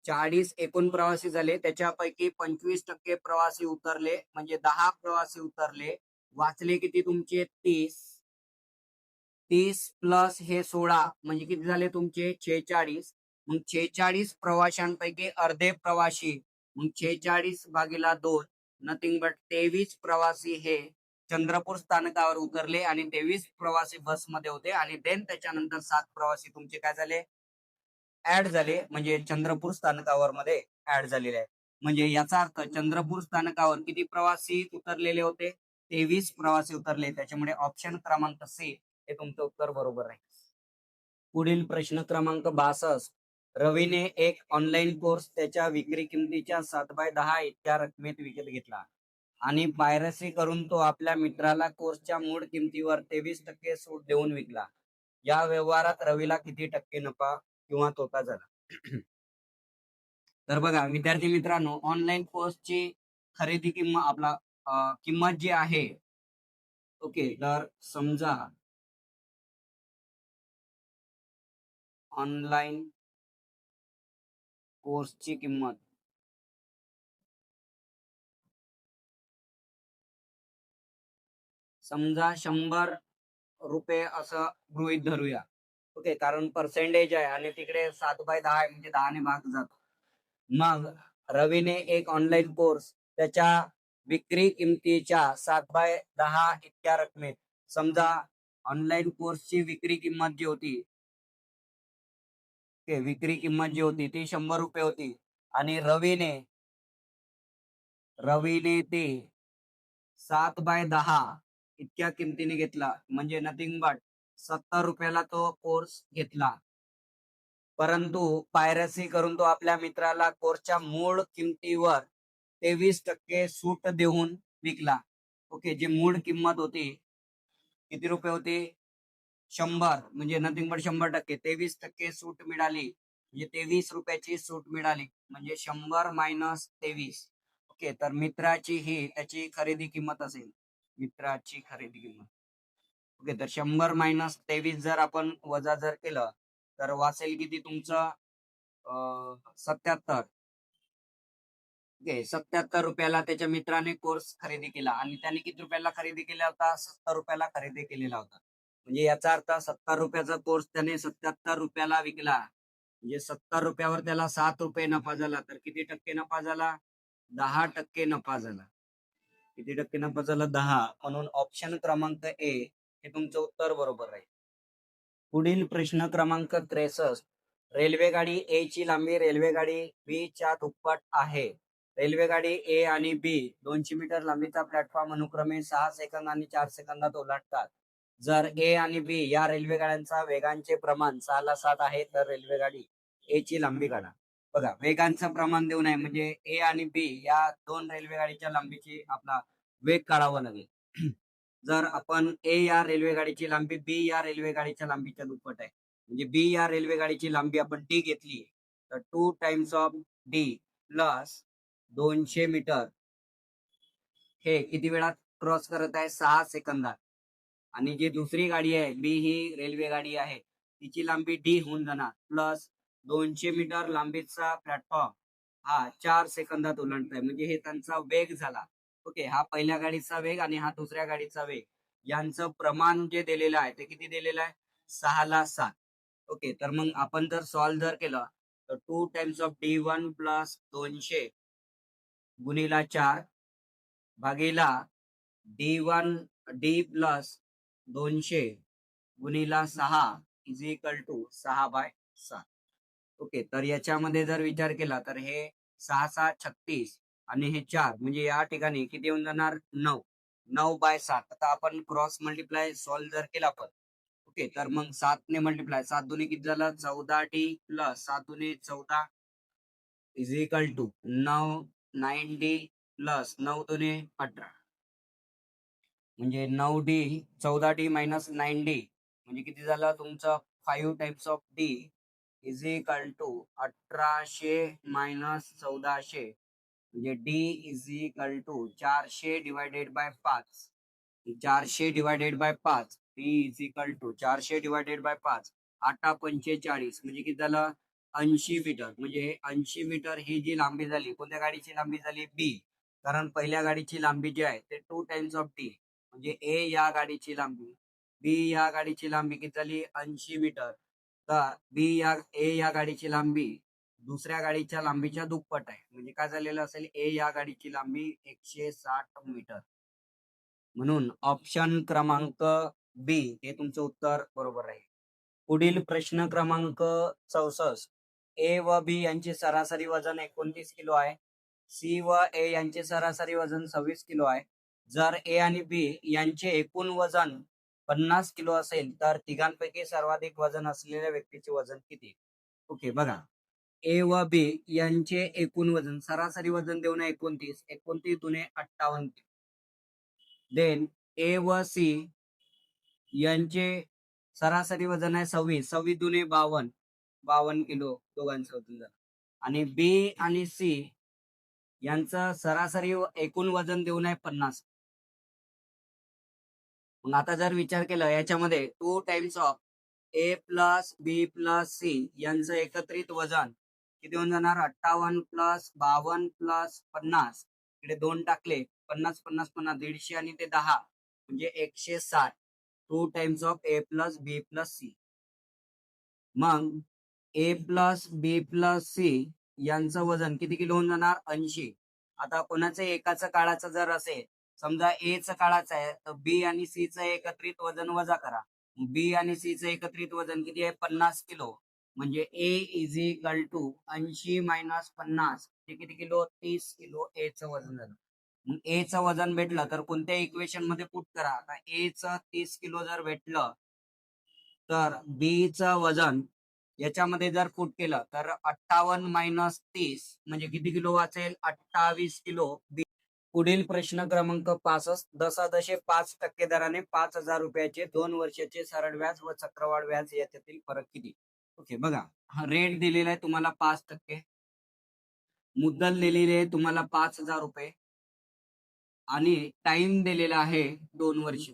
40 एकूण प्रवासी झाले. त्याच्यापैकी 25% प्रवासी उतरले. म्हणजे 10 प्रवासी उतरले. वाचले किती तुमचे? 30. 30 प्लस हे 16 म्हणजे किती झाले तुमचे? 46. मग 46 प्रवाशांपैकी अर्धे प्रवासी, मग 46 भागीला 2 नथिंग बट 23 प्रवासी हे चंद्रपूर स्थानकावर उतरले आणि 23 प्रवासी बसमध्ये होते आणि देन त्याच्यानंतर 7 प्रवासी तुमचे काय झाले, ऍड झाले, म्हणजे चंद्रपूर स्थानकावर मध्ये ऍड झालेले आहे. म्हणजे याचा अर्थ चंद्रपूर स्थानकावर किती प्रवासी उतरलेले होते, 23 प्रवासी उतरले. त्याच्यामुळे ऑप्शन क्रमांक सी हे तुमचं उत्तर बरोबर आहे. पुढील प्रश्न क्रमांक 62. रवीने एक ऑनलाईन कोर्स त्याच्या विक्री किमतीच्या 7/10 इतक्या रकमेत विकत घेतला आणि पायरसी करून तो आपल्या मित्राला कोर्सच्या मूळ किमतीवर 23% सूट देऊन विकला. या व्यवहारात रवीला किती टक्के नफा किंवा तोटा झाला? तर बघा विद्यार्थी मित्रांनो, ऑनलाईन कोर्सची खरेदी किंमत जी आहे, ओके, तर समजा ऑनलाईन कोर्सची किंमत समजा 100 रुपये असं गृहीत धरूया. ओके, कारण पर्सेंटेज आहे आणि तिकडे 7/10 आहे, म्हणजे 10 ने भाग जातो. मग रवीने एक ऑनलाईन कोर्स त्याच्या विक्री किमतीच्या 7/10 इतक्या रकमेत, समजा ऑनलाईन कोर्सची विक्री किंमत जी होती, विक्री किंमत जी होती ती 100 रुपये होती आणि रवीने ते 7/10 इतक्या किमतीने घेतला, म्हणजे नथिंग बट 70 रुपयाला तो कोर्स घेतला. परंतु पायरसी करून तो आपल्या मित्राला कोर्सच्या मूळ किमतीवर 23% सूट देऊन विकला. ओके, जी मूळ किंमत होती किती रुपये होती, 100, म्हणजे नथिंग बट 100%, 23% सूट मिळाली, म्हणजे 23 रुपयाची सूट मिळाली, म्हणजे 100 मायनस 23. ओके, तर मित्राची ही त्याची खरेदी किंमत असेल, मित्राची खरेदी किंमत. ओके, तर 100 मायनस 23 जर आपण वजा जर केलं तर वाचेल किती तुमचं, 77. ओके, 77 रुपयाला त्याच्या मित्राने कोर्स खरेदी केला आणि त्याने किती रुपयाला खरेदी केला होता, 70 रुपयाला खरेदी केलेला होता. म्हणजे याचा अर्थ 70 रुपयाचा कोर्स त्याने 77 रुपयाला विकला, म्हणजे 70 रुपयावर त्याला 7 रुपये नफा झाला. तर किती टक्के नफा झाला, 10% नफा झाला. किती टक्के नफा झाला, 10. म्हणून ऑप्शन क्रमांक ए हे तुमचं उत्तर बरोबर आहे. पुढील प्रश्न क्रमांक 63. रेल्वेगाडी ए ची लांबी रेल्वेगाडी बी च्या दुप्पट आहे. रेल्वेगाडी ए आणि बी 200 मीटर लांबीचा प्लॅटफॉर्म अनुक्रमे 6 सेकंद आणि 4 सेकंदात ओलांडतात. जर ए आणि बी या रेल्वेगाड्यांचा वेगांचे प्रमाण 6:7 आहे, तर रेल्वेगाडी ए ची लांबी काढा. बघा, वेगांचं प्रमाण देऊन आहे, म्हणजे ए आणि बी या दोन रेल्वेगाडीच्या लांबीची आपला वेग काढावा लागेल. जर आपण ए या रेल्वेगाडीची लांबी बी या रेल्वेगाडीच्या लांबीच्या दुप्पट आहे, म्हणजे बी या रेल्वेगाडीची लांबी आपण डी घेतली, तर 2 times of D plus 200 metre हे किती वेळात क्रॉस करत आहे, 6 सेकंदात. आणि जी दुसरी गाडी आहे बी ही रेल्वे गाडी आहे, तिची लांबी डी होऊन जाणार, प्लस 200 मीटर लांबीचा प्लॅटफॉर्म हा 4 सेकंदात ओलांडत आहे, म्हणजे हे त्यांचा वेग झाला. ओके, हा पहिल्या गाडीचा वेग आणि हा दुसऱ्या गाडीचा वेग यांचं प्रमाण जे दिलेलं आहे ते किती दिलेलं आहे, 6:7. ओके, तर मग आपण जर सॉल्व्ह जर केलं तर 2 टाइम्स ऑफ D1 प्लस 200 गुणिला 4 भागीला D1 डी प्लस 200 गुणिला 6 इज इक्वल टू 6/7. ओके, तर याच्यामध्ये जर विचार केला तर हे 6×6 = 36 आणि हे 4, म्हणजे या ठिकाणी किती येऊन जाणार, 9. 9/7. आता आपण क्रॉस मल्टिप्लाय सॉल्व्ह जर केला आपण, ओके, तर मग 7 ने मल्टिप्लाय, 7 दुनी किती झालं, 14D प्लस 7 दुनी 14 is equal to 9D plus 9 दुनी 18, म्हणजे 9D 14D मायनस 9D, म्हणजे किती झालं तुमचं, 5 times of D is equal to 1800 minus 1400, म्हणजे D is equal to 400 divided by 5. 400 divided by 5, D is equal to 400 divided by 5, 8×45, म्हणजे किती झालं, 80 मीटर. म्हणजे 80 मीटर ही जी लांबी झाली, कोणत्या गाडीची लांबी झाली, बी. कारण पहिल्या गाडीची लांबी जी आहे ते 2 टाइम्स ऑफ डी, म्हणजे ए या गाडीची लांबी, बी या गाडीची लांबी किती झाली, 80 मीटर. तर ए या गाडीची लांबी दुसऱ्या गाडीच्या लांबीच्या दुप्पट आहे, म्हणजे काय झालेलं असेल, ए या गाडीची लांबी 160 मीटर. म्हणून ऑप्शन क्रमांक बी हे तुमचं उत्तर बरोबर आहे. पुढील प्रश्न क्रमांक 64. ए व बी यांचे सरासरी वजन 29 किलो आहे. सी व ए यांचे सरासरी वजन 26 किलो आहे. जर ए आणि बी यांचे एकूण वजन 50 किलो असेल तर तिघांपैकी सर्वाधिक वजन असलेल्या व्यक्तीचे वजन किती? ओके बघा, ए व बी यांचे एकूण वजन, सरासरी वजन देऊ नये 29, 29 दुने 58. देन ए व सी यांचे सरासरी वजन आहे 26, 26 दुने 52, 52 किलो दोघांचं वजन झालं. आणि बी आणि सी यांचं सरासरी एकूण वजन देऊ नये 50. मग आता जर विचार केला याच्यामध्ये 2 times of A plus B plus C यांचं एकत्रित वजन किती होऊन जाणार? 58 प्लस 52 प्लस 50. इकडे 2 टाकले, 50 50 50 150 आणि ते 10 म्हणजे 160. 2 times of A plus B plus C. मग A plus B plus C यांचं वजन किती किलो होऊन जाणार? 80. आता कोणाचं एकाचं काळाचं जर असेल, समजा ए चं काळाचं आहे तर बी आणि सी चं एकत्रित वजन वजा करा. बी आणि सी चं एकत्रित वजन किती आहे? 50 किलो. म्हणजे ए इज इक्वल टू 80 मायनस 50 हे किती किलो? 30 किलो ए चं वजन झालं. मग ए चं वजन भेटलं तर कोणत्या इक्वेशन मध्ये पुट करा. आता ए चं 30 किलो जर भेटलं तर बी चं वजन याच्यामध्ये जर पुट केलं तर 58 मायनस 30 म्हणजे किती किलो वाचेल? 28 किलो. पुढील प्रश्न क्रमांक 65. 10.5% दराने 5,000 रुपयाचे 2 वर्षाचे सरळ व्याज व चक्रवाढ व्याज याच्यातील फरक किती? ओके बघा, हा रेट दिलेला आहे तुम्हाला 5%, मुद्दल दिलेली आहे तुम्हाला 5,000 रुपये आणि टाइम दिलेला आहे 2 वर्ष.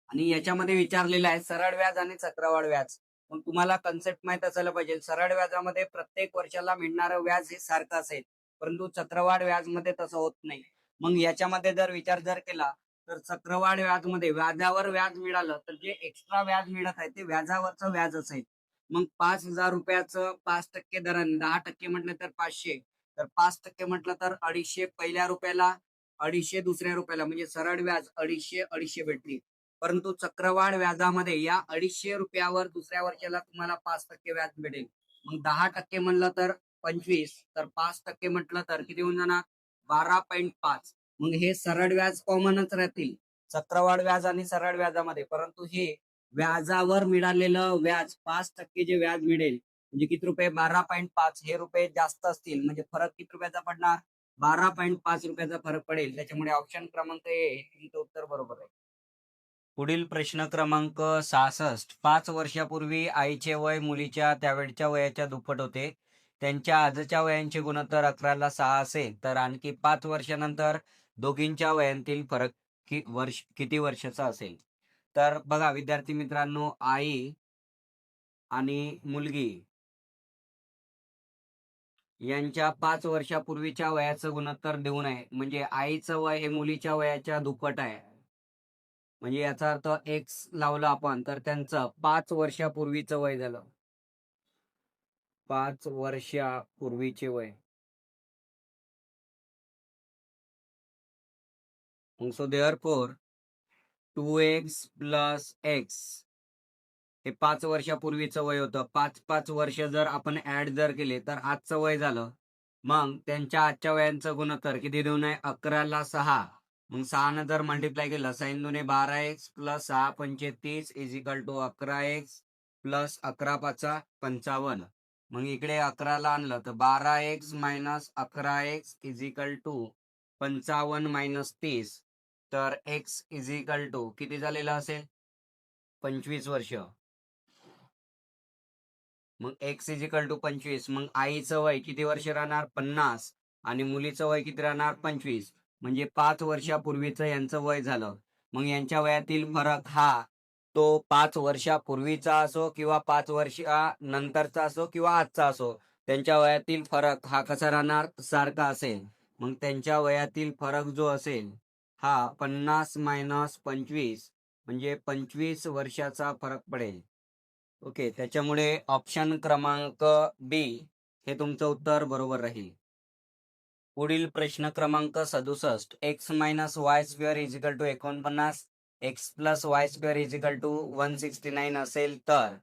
आणि याच्यामध्ये विचारलेलं आहे सरळ व्याज आणि चक्रवाढ व्याज. मग तुम्हाला कन्सेप्ट माहित असायला पाहिजे. सरळ व्याजामध्ये प्रत्येक वर्षाला मिळणारं व्याज हे सारखं असेल, परंतु चक्रवाढ व्याजमध्ये तसं होत नाही. मग याच्यामध्ये जर विचार केला तर चक्रवाढ व्याजमध्ये व्याजावर व्याज मिळालं तर जे एक्स्ट्रा व्याज मिळत आहे ते व्याजावरचं व्याज असेल. मग 5,000 रुपयाचं 5% दराने 10% म्हटलं तर 500, तर 5% म्हटलं तर 250 पहिल्या रुपयाला, 250 दुसऱ्या रुपयाला, म्हणजे सरळ व्याज 250 250 भेटली. परंतु चक्रवाढ व्याजामध्ये या 250 रुपयावर दुसऱ्या वर्षाला तुम्हाला 5% व्याज मिळेल. मग 10% म्हणलं तर 25, तर 5% म्हटलं तर किती होऊन जाणार? 12.5. मग हे सरळ व्याज कॉमनच राहतील चक्रवाढ व्याज आणि सरळ व्याजामध्ये, परंतु हे व्याजावर मिळालेलं व्याज 5% जे व्याज मिळेल म्हणजे किती रुपये? 12.5. हे रुपये जास्त असतील म्हणजे फरक किती रुपयाचा पडणार? 12.5 रुपयाचा फरक पडेल. त्याच्यामुळे ऑप्शन क्रमांक ए तुमचं उत्तर बरोबर आहे. पुढील प्रश्न क्रमांक 66. 5 वर्षापूर्वी आईचे वय मुलीच्या त्यावेळच्या वयाच्या दुप्पट होते. त्यांच्या आजच्या वयांचे गुणोत्तर 11ला 6 असेल तर आणखी 5 वर्षानंतर दोघींच्या वयांतील फरक किती वर्षाचा असेल? तर बघा विद्यार्थी मित्रांनो, आई आणि मुलगी यांच्या 5 वर्षापूर्वीच्या वयाचं गुणोत्तर देऊ नये. म्हणजे आईचं वय हे मुलीच्या वयाच्या दुप्पट आहे. म्हणजे याचा अर्थ एक्स लावला आपण तर त्यांचं 5 वर्षापूर्वीचं वय झालं. 5 वर्षापूर्वीचे वय. So therefore 2x plus x हे 5 वर्षापूर्वीचं वय होतं. 5 वर्ष जर आपण ऍड जर केले तर आजचं वय झालं. मग त्यांच्या आजच्या वयांचं गुणोत्तर किती देऊ नये? 11ला 6. मग 6 जर मल्टिप्लाय केलं 6 दुने 12x प्लस 6 पंचे 30 is equal to 11x plus 11 पाचा 55. मग इकडे 11ला आणलं तर 12x minus 11x is equal to 55 minus 30. तर x इज इक्वल टू किती झालेलं असेल? 25 वर्ष. मग x इज इक्वल टू 25. मग आईचं वय किती वर्ष राहणार? 50. आणि मुलीचं वय किती राहणार? 25. म्हणजे 5 वर्षापूर्वीचं यांचं वय झालं. मग यांच्या वयातील फरक हा तो 5 वर्षापूर्वीचा असो किंवा 5 वर्षानंतरचा असो किंवा आजचा असो, त्यांच्या वयातील फरक हा कसा राहणार? सारखा असेल. मग त्यांच्या वयातील फरक जो असेल हा 50 मायनस 25 म्हणजे 25 वर्षाचा फरक पडेल. ओके, त्याच्यामुळे ऑप्शन क्रमांक बी हे तुमचं उत्तर बरोबर राहील. पुढील प्रश्न क्रमांक 67. X minus Y square is equal to 49, X plus Y square is equal to 169 असेल तर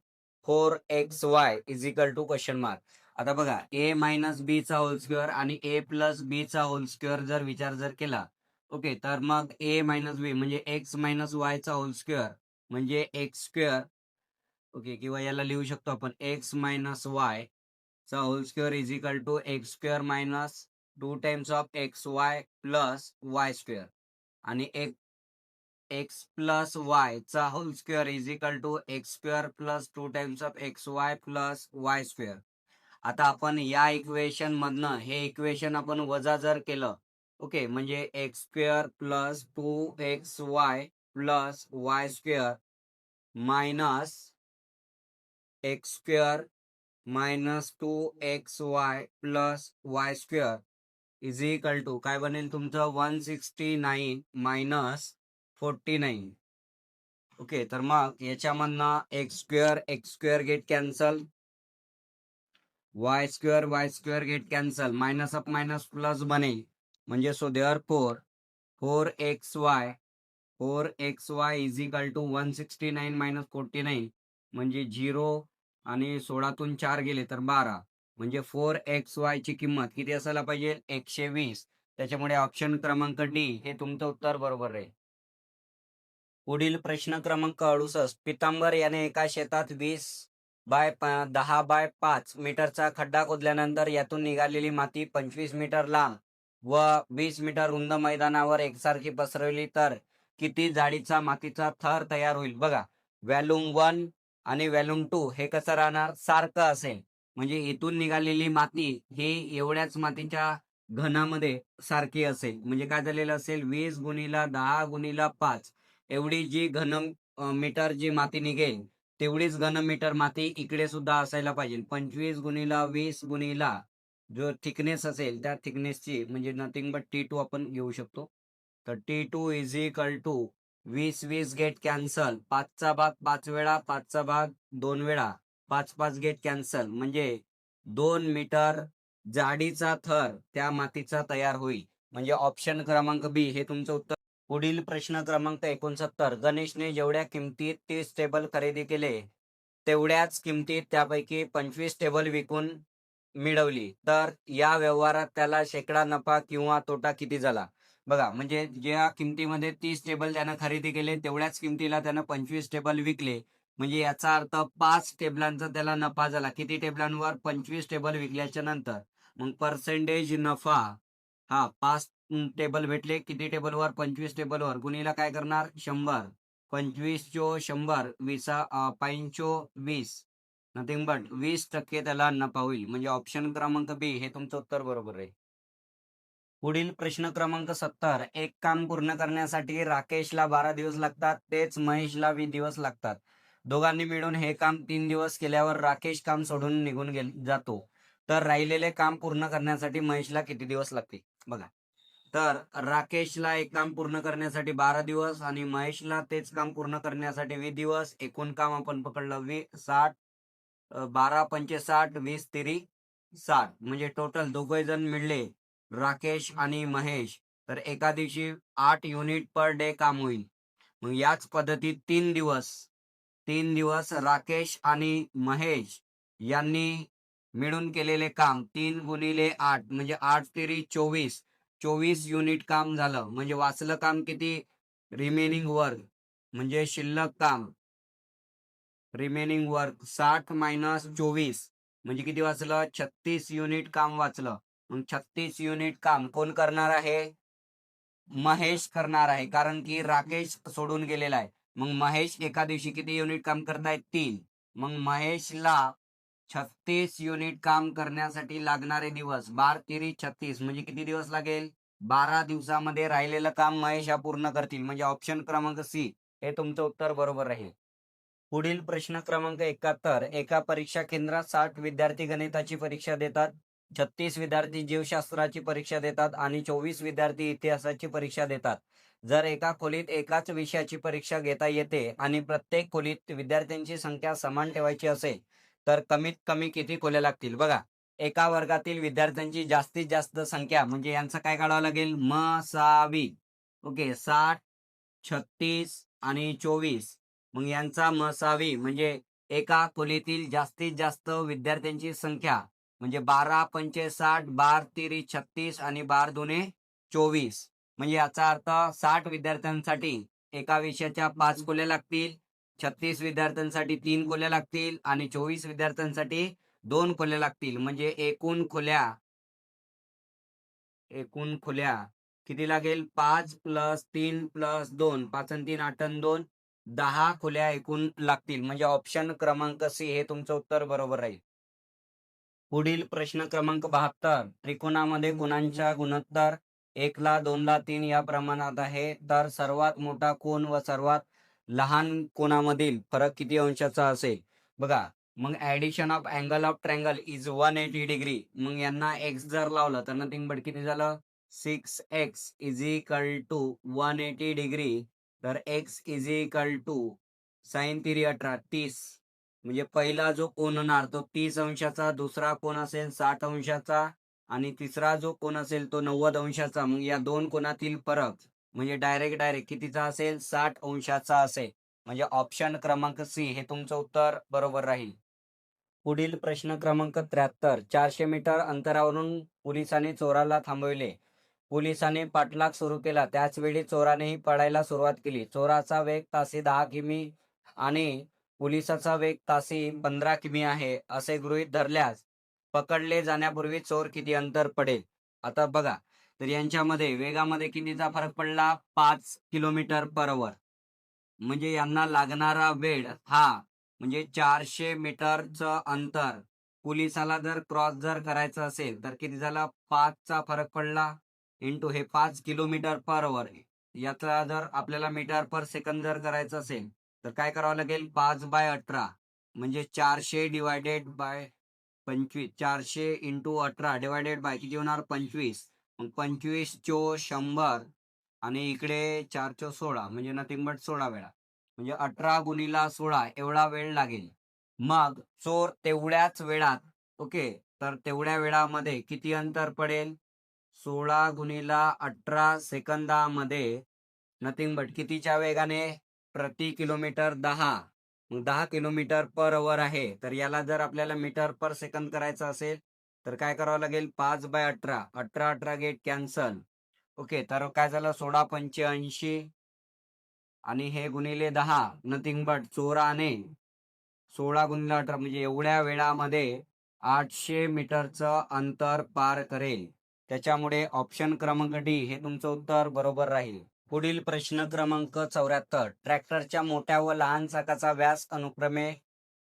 4xy is equal to question mark. आता बघा, ए मायनस बी चा होल स्क्वेअर आणि ए प्लस बी चा होल स्क्वेअर जर विचार केला, ओके, तर मग ए मायनस बी म्हणजे एक्स मायनस वाय चा होल स्क्वेअर म्हणजे एक्स स्क्वेअर, ओके, किंवा याला लिहू शकतो आपण एक्स मायनस वाय चा whole square is equal to X square minus 2 times of X Y plus Y square आणि एक्स प्लस वाय चा whole square is equal to X square plus 2 times of X Y plus Y square. आता आपण या equation मधनं हे equation आपण वजा जर केलं, ओके, म्हणजे X square plus 2xy plus Y square minus X square minus 2xy plus Y square is equal to काय बनेल तुमचं 169 मायनस 49. ओके, तर मग याच्यामधनं X square get cancel, Y square get cancel, minus up minus plus बनेल म्हणजे so therefore 4xy is equal to 169 minus 49 म्हणजे 0 आणि 16तून 4 गेले तर 12 म्हणजे 4xy ची किंमत किती असायला पाहिजे 120. त्याच्यामुळे ऑप्शन क्रमांक डी हे तुमचं उत्तर बरोबर आहे. पुढील प्रश्न क्रमांक 68. पितांबर याने एका शेतात 10 बाय 5 मीटरचा खड्डा खोदल्यानंतर यातून निघालेली माती 25 मीटर लांब व 20 मीटर रुंद मैदानावर एकसारखी पसरवली तर किती जाडीचा मातीचा थर तयार होईल. बघा, व्हॉल्यूम 1 आणि व्हॉल्यूम 2 हे कसं राहणार, सारखं असेल. म्हणजे इथून निघालेली माती ही एवढ्याच मातीच्या घनामध्ये सारखी असेल. म्हणजे काय झालेलं असेल, 20 गुणिला 10 गुणिला 5 एवढी जी मीटर जी माती निघेल तेवढीच मीटर माती इकडे सुद्धा असायला पाहिजे. 25 गुणिला 20 गुणिला जो थिकनेस असेल त्या थिकनेसची म्हणजे नथिंग बट T2 आपण घेऊ शकतो. तर T2 is equal to 20 get cancel, 5चा भाग 5 वेळा, 5चा भाग 2 वेळा, 5 गेट कॅन्सल म्हणजे 2 मीटर जाडीचा थर त्या मातीचा तयार होईल. म्हणजे ऑप्शन क्रमांक बी हे तुमचं उत्तर. पुढील प्रश्न क्रमांक 69. गणेशने जेवढ्या किमतीत 30 टेबल खरेदी केले तेवढ्याच किमतीत त्यापैकी 25 टेबल विकून मिळवली तर या व्यवहारात त्याला शेकडा नफा किंवा तोटा किती झाला. बघा, म्हणजे ज्या किमतीमध्ये 30 टेबल त्यानं खरेदी केले तेवढ्याच किमतीला त्यानं 25 टेबल विकले म्हणजे याचा अर्थ 5 टेबलांचा त्याला नफा झाला. किती टेबलांवर, 25 टेबल विकल्याच्या नंतर. मग पर्सेंटेज नफा हा 5 टेबल भेटले, किती टेबलवर, 25 टेबलवर, गुणीला काय करणार 100, 25 चो 100, 20 नथिंग बट 20% त्याला नफा होईल. म्हणजे ऑप्शन क्रमांक बी हे तुमचं उत्तर बरोबर आहे. पुढील प्रश्न क्रमांक 70. एक काम पूर्ण करण्यासाठी राकेशला 12 दिवस लागतात, तेच महेशला 20 दिवस लागतात. दोघांनी मिळून हे काम 3 दिवस केल्यावर राकेश काम सोडून निघून जातो, तर राहिलेले काम पूर्ण करण्यासाठी महेशला किती दिवस लागतील. बघा, तर राकेशला एक काम पूर्ण करण्यासाठी 12 दिवस आणि महेशला तेच काम पूर्ण करण्यासाठी 20 दिवस. एकूण काम आपण पकडलं 60, 12 पंचे 60, 20 तिरी 60 म्हणजे टोटल दोघे जण मिळले राकेश आणि महेश तर एका दिवशी 8 युनिट पर डे काम होईल. मग याच पद्धतीत 3 दिवस राकेश आणि महेश यांनी मिळून केलेले काम 3 गुणिले 8 म्हणजे 8 तिरी 24 युनिट काम झालं. म्हणजे वाचलं काम किती, रिमेनिंग वर्क म्हणजे शिल्लक काम, रिमेनिंग वर्क 60 मायनस 24 म्हणजे किती वाचलं, 36 युनिट काम वाचलं. मग 36 युनिट काम कोण करणार आहे, महेश करणार आहे, कारण की राकेश सोडून गेलेला आहे. मग महेश एका दिवशी किती युनिट काम करतायत, 3. मग महेशला 36 युनिट काम करण्यासाठी लागणारे दिवस 12 तिरी 36 म्हणजे किती दिवस लागेल, 12 दिवसामध्ये राहिलेलं काम महेश हा पूर्ण करतील. म्हणजे ऑप्शन क्रमांक सी हे तुमचं उत्तर बरोबर राहील. पुढील प्रश्न क्रमांक 71. एका परीक्षा केंद्रात 60 विद्यार्थी गणिताची परीक्षा देतात, 36 विद्यार्थी जीवशास्त्राची परीक्षा देतात आणि 24 विद्यार्थी इतिहासाची परीक्षा देतात. जर एका खोलीत एकाच विषयाची परीक्षा घेता येते आणि प्रत्येक खोलीत विद्यार्थ्यांची संख्या समान ठेवायची असेल तर कमीत कमी किती खोल्या लागतील. बघा, एका वर्गातील विद्यार्थ्यांची जास्तीत जास्त संख्या म्हणजे यांचं काय काढावं लागेल, मसावी. ओके, 60, 36 आणि 24. मग यांचा मसावी म्हणजे एका खोलीतील जास्तीत जास्त विद्यार्थ्यांची संख्या म्हणजे 12 पंचे 60, 12 तिरी 36 आणि 12 दुने 24. म्हणजे याचा अर्थ 60 विद्यार्थ्यांसाठी एका विषयाच्या 5 खोल्या लागतील, 36 विद्यार्थ्यांसाठी 3 खोल्या लागतील आणि 24 विद्यार्थ्यांसाठी 2 खोल्या लागतील. म्हणजे एकूण खोल्या किती लागेल, 5 + 3 + 2, 5 आणि 3 8 आणि 2 10 खोल्या एकूण लागतील. म्हणजे ऑप्शन क्रमांक सी हे तुमचं उत्तर बरोबर राहील. पुढील प्रश्न क्रमांक 72. त्रिकोणामध्ये कोणांच्या गुणोत्तर 1 ला 2 ला 3 या प्रमाणात आहे, तर सर्वात मोठा कोन व सर्वात लहान कोनामधील फरक किती अंशाचा असेल. बघा, मग addition of angle of triangle is 180 degree. मग यांना एक्स जर लावलं तर नथिंग बट किती झालं, 6x is equal to 180 degree. तर x is equal to sine 3 30. म्हणजे पहिला जो कोन होणार तो 30 अंशाचा, दुसरा कोन असेल 60 अंशाचा आणि तिसरा जो कोन असेल तो 90 अंशाचा. मग या दोन कोनातील फरक म्हणजे डायरेक्ट कितीचा असेल, 60 अंशाचा असेल. म्हणजे ऑप्शन क्रमांक सी हे तुमचं उत्तर बरोबर राहील. पुढील प्रश्न क्रमांक 73. 400 मीटर अंतरावरून पोलिसांनी चोराला थांबविले. पोलिसांनी पाठलाग सुरू केला. त्याचवेळी चोरानेही पळायला सुरुवात केली. चोराचा वेग तासी 10 किमी आणि पोलिसाचा वेग तासी 15 किमी आहे असे गृहीत धरल्यास पकडले जाण्यापूर्वी चोर किती अंतर पडेल. आता बघा, तर यांच्यामध्ये वेगामध्ये कितीचा फरक पडला, 5 किलोमीटर पर आवर. म्हणजे यांना लागणारा वेळ हा म्हणजे 400 मीटरचं अंतर पोलिसाला जर क्रॉस जर करायचं असेल तर किती झाला, 5चा फरक पडला इंटू हे 5 किलोमीटर पर आवर. याचा जर आपल्याला मीटर पर सेकंद जर करायचं असेल तर काय करावं लागेल, 5/18 म्हणजे 400 divided bye 25. 400 into 18 divided by किती होणार, 25. मग 25 चो 100 आणि इकडे 4 चो 16 म्हणजे नथिंग बट 16 वेळा. म्हणजे 18 गुणिला 16 एवढा वेळ लागेल. मग चोर तेवढ्याच वेळात, ओके, तर तेवढ्या वेळामध्ये किती अंतर पडेल, 16 गुणिला 18 सेकंदामध्ये नथिंग बट कितीच्या वेगाने, प्रति किलोमीटर 10. मग 10 किलोमीटर पर आवर आहे. तर याला जर आपल्याला मीटर पर सेकंद करायचं असेल तर काय करावं लागेल, 5/18. 18 गेट कॅन्सल. ओके, तर काय झालं, 16 पंचे 80 आणि हे गुणिले 10. नथिंग बट चोराने 16 गुणिले 18 म्हणजे एवढ्या वेळामध्ये 800 मीटरचं अंतर पार करेल. त्याच्यामुळे ऑप्शन क्रमांक डी हे तुमचं उत्तर बरोबर राहील. पुढील प्रश्न क्रमांक 74. ट्रॅक्टरच्या मोठ्या व लहान चाकाचा व्यास अनुक्रमे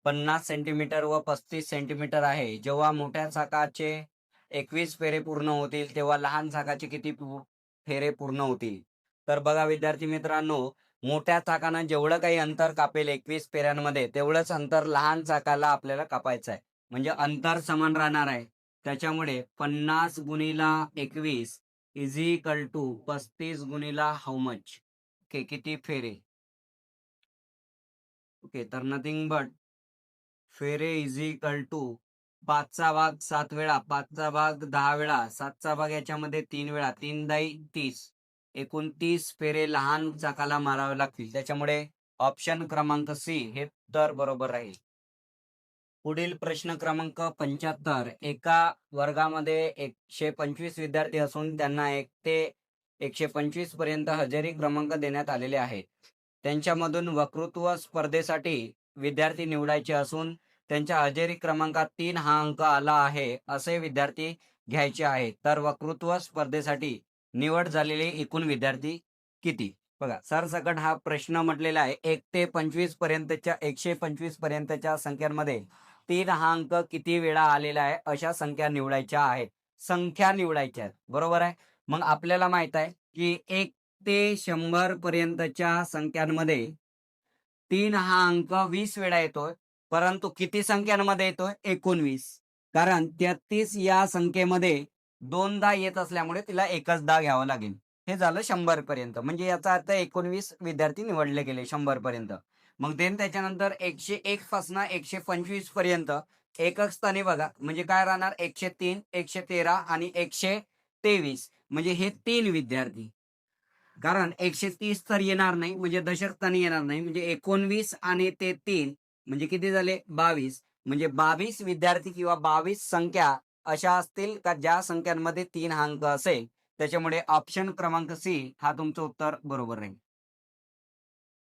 50 सेंटीमीटर व 35 सेंटीमीटर आहे. जेव्हा मोठ्या चाकाचे 21 फेरे पूर्ण होतील तेव्हा लहान चाकाचे किती फेरे पूर्ण होतील. तर बघा विद्यार्थी मित्रांनो, मोठ्या चाकानं जेवढं काही अंतर कापेल 21 फेऱ्यांमध्ये तेवढंच अंतर लहान चाकाला आपल्याला कापायचं आहे. म्हणजे अंतर समान राहणार आहे. त्याच्यामुळे 50 गुणिला 21 इज इक्वल टू 35 गुणिला हाऊ मच. ओके, किती फेरे. ओके, तर नथिंग बट फेरे इज इक्वल टू 5चा भाग 7 वेळा, 5चा भाग 10 वेळा, 7चा भाग याच्यामध्ये 3 वेळा, 3 दाई 30. एकूण 30 फेरे लहान चाकाला मारावे लागतील. त्याच्यामुळे ऑप्शन क्रमांक सी हे तर बरोबर राहील. पुढील प्रश्न क्रमांक 75. एका वर्गामध्ये 125 विद्यार्थी असून त्यांना 1 ते 125 पर्यंत हजेरी क्रमांक देण्यात आलेले आहेत. त्यांच्यामधून वक्तृत्व स्पर्धेसाठी विद्यार्थी निवडायचे असून त्यांच्या हजेरी क्रमांकात 3 हा अंक आला आहे असे विद्यार्थी घ्यायचे आहेत. तर वक्तृत्व स्पर्धेसाठी निवड झालेले एकूण विद्यार्थी किती. बघा, सरसकट हा प्रश्न म्हटलेला आहे. 1 ते 25 पर्यंतच्या 125 पर्यंतच्या संख्यांमध्ये 3 हा अंक किती वेळा आलेला आहे अशा संख्या निवडायच्या आहेत. संख्या निवडायच्या आहेत, बरोबर आहे. मग आपल्याला माहित आहे की 1 ते 100 पर्यंतच्या संख्यांमध्ये 3 हा अंक 20 वेळा येतोय. परंतु किती संख्यांमध्ये येतोय, 19. कारण 33 या संख्येमध्ये 2दा येत असल्यामुळे तिला एकचदा घ्यावं लागेल. हे झालं 100 पर्यंत. म्हणजे याचा अर्थ 19 विद्यार्थी निवडले गेले 100 पर्यंत. मग देन त्याच्यानंतर 101 पासून 125 पर्यंत एकक स्थानी बघा म्हणजे काय राहणार 103, 113 आणि 123 म्हणजे हे 3 विद्यार्थी. कारण 130 तर येणार नाही म्हणजे दशक स्थानी येणार नाही म्हणजे 19 आणि ते 3 म्हणजे किती झाले 22 म्हणजे 22 विद्यार्थी किंवा 22 संख्या अशा असतील का ज्या संख्यांमध्ये 3 अंक असेल. त्याच्यामुळे ऑप्शन क्रमांक सी हा तुमचं उत्तर बरोबर राहील.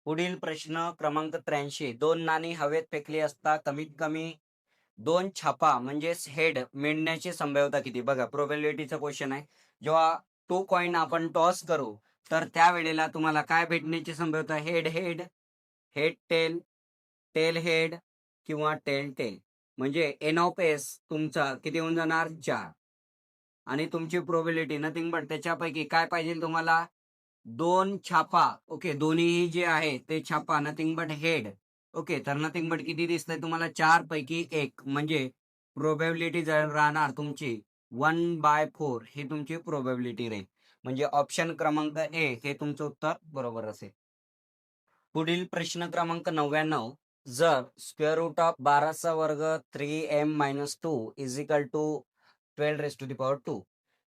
पुढील प्रश्न क्रमांक 83. 2 नाणी हवेत फेकली असता कमीत कमी 2 छापा म्हणजेच हेड मिळण्याची संभाव्यता किती? बघा प्रोबॅबिलिटीचा क्वेश्चन आहे. जेव्हा तो कॉइन आपण टॉस करू तर त्यावेळेला तुम्हाला काय भेटण्याची संभाव्यता? Head head, head tail, tail head किंवा टेल टेल. म्हणजे एन ऑफ एस तुमचा किती होऊन जाणार 4 आणि तुमची प्रोबॅबिलिटी नथिंग बट त्याच्यापैकी काय पाहिजे तुम्हाला 2 छापा. ओके दोन्हीही जे आहे ते छापा नथिंग बट हेड. ओके तर नथिंग बट किती दिसतंय तुम्हाला 4 पैकी 1 म्हणजे प्रोबॅबिलिटी जर राहणार तुमची 1/4 ही तुमची प्रोबॅबिलिटी राहील. म्हणजे ऑप्शन क्रमांक ए हे तुमचं उत्तर बरोबर असेल. पुढील प्रश्न क्रमांक 99. जर स्क्वेअर रूट ऑफ 12चा वर्ग 3m-2 is equal to 12 raise to the power 2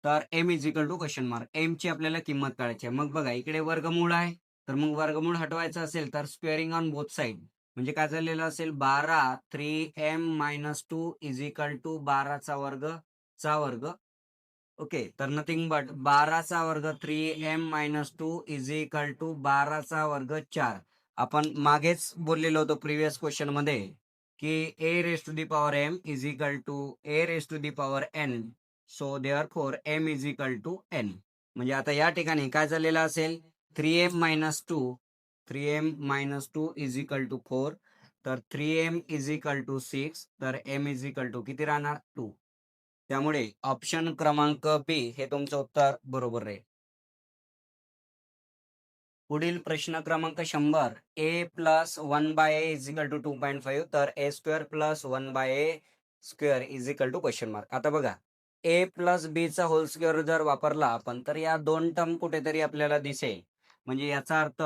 तर M is equal to question mark. M ची आपल्याला किंमत काढायची आहे. मग बघा इकडे वर्गमूळ आहे तर मग वर्गमूळ हटवायचं असेल तर स्क्वेअरिंग ऑन बोथ साइड म्हणजे काय झालेलं असेल 12 3m-2 इज इक्वल टू 12चा वर्ग चा वर्ग. ओके तर नथिंग बट 12चा वर्ग 3m-2 इज इक्वल टू 12चा वर्ग 4. आपण मागेच बोललेलो होतो प्रिव्हियस क्वेश्चन मध्ये की a raise to the power m is equal to a raise to the power n. So therefore m is equal to n. म्हणजे आता या ठिकाणी काय झालेलं असेल 3m-2 इज इक्वल टू 4 तर 3m इज इक्वल टू 6 तर m इज इक्वल टू किती राहणार 2. त्यामुळे ऑप्शन क्रमांक बी हे तुमचं उत्तर बरोबर राहील. पुढील प्रश्न क्रमांक 100. a plus 1/a is equal to 2.5 तर a square plus 1/a square is equal to question mark. आता बघा a प्लस b चा होल स्क्वेअर जर वापरला आपण तर या दोन टर्म कुठेतरी आपल्याला दिसेल. म्हणजे याचा अर्थ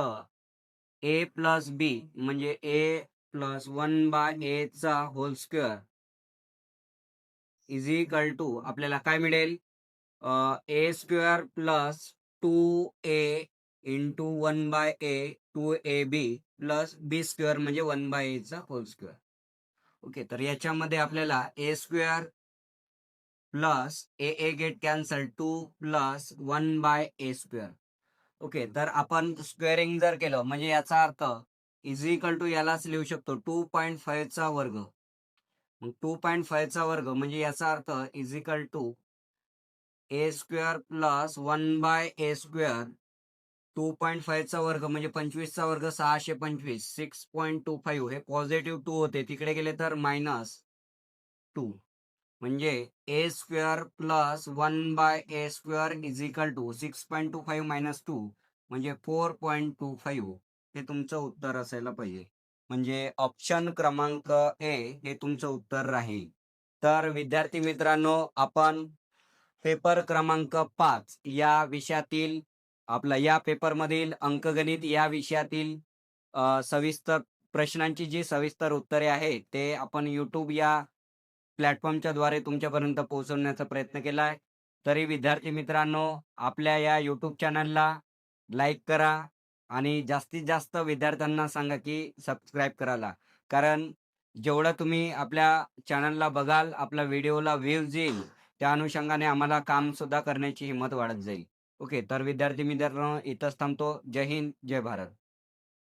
a प्लस b म्हणजे a प्लस 1/a चा whole square is equal to आपल्याला काय मिळेल a square plus 2a into 1/a 2ab plus b square म्हणजे 1/a चा होल स्क्वेअर. ओके तर याच्यामध्ये आपल्याला a square plus a get cancel 2 plus 1/a square. Okay तर आपण स्क्वेअरिंग जर केलं म्हणजे याचा अर्थ इज इक्वल टू यालाच लिहू शकतो 2.5 चा वर्ग. मग 2.5 चा वर्ग म्हणजे याचा अर्थ is equal to a square plus 1/a square 2.5 चा वर्ग म्हणजे 25 चा वर्ग 625 6.25 हे पॉझिटिव्ह 2 होते तिकडे गेले तर -2 म्हणजे a square plus 1/a square is equal to 6.25 - 2 म्हणजे 4.25 हे तुमचं उत्तर असायला पाहिजे. म्हणजे ऑप्शन क्रमांक ए हे तुमचं उत्तर राहील. तर विद्यार्थी मित्रांनो आपण पेपर क्रमांक 5 या विषयातील आपला या पेपरमधील अंकगणित या विषयातील सविस्तर प्रश्नांची जी सविस्तर उत्तरे आहेत ते आपण YouTube या प्लॅटफॉर्मच्या द्वारे तुमच्यापर्यंत पोहोचवण्याचा प्रयत्न केला आहे. तरी विद्यार्थी मित्रांनो आपल्या या YouTube चॅनलला लाईक करा आणि जास्तीत जास्त विद्यार्थ्यांना सांगा की सबस्क्राईब करायला. कारण जेवढं तुम्ही आपल्या चॅनलला बघाल आपल्या व्हिडिओला व्ह्यूज येईल त्या अनुषंगाने आम्हाला काम सुद्धा करण्याची हिंमत वाढत जाईल. ओके तर विद्यार्थी मित्रांनो इथंच थांबतो. जय हिंद जय भारत.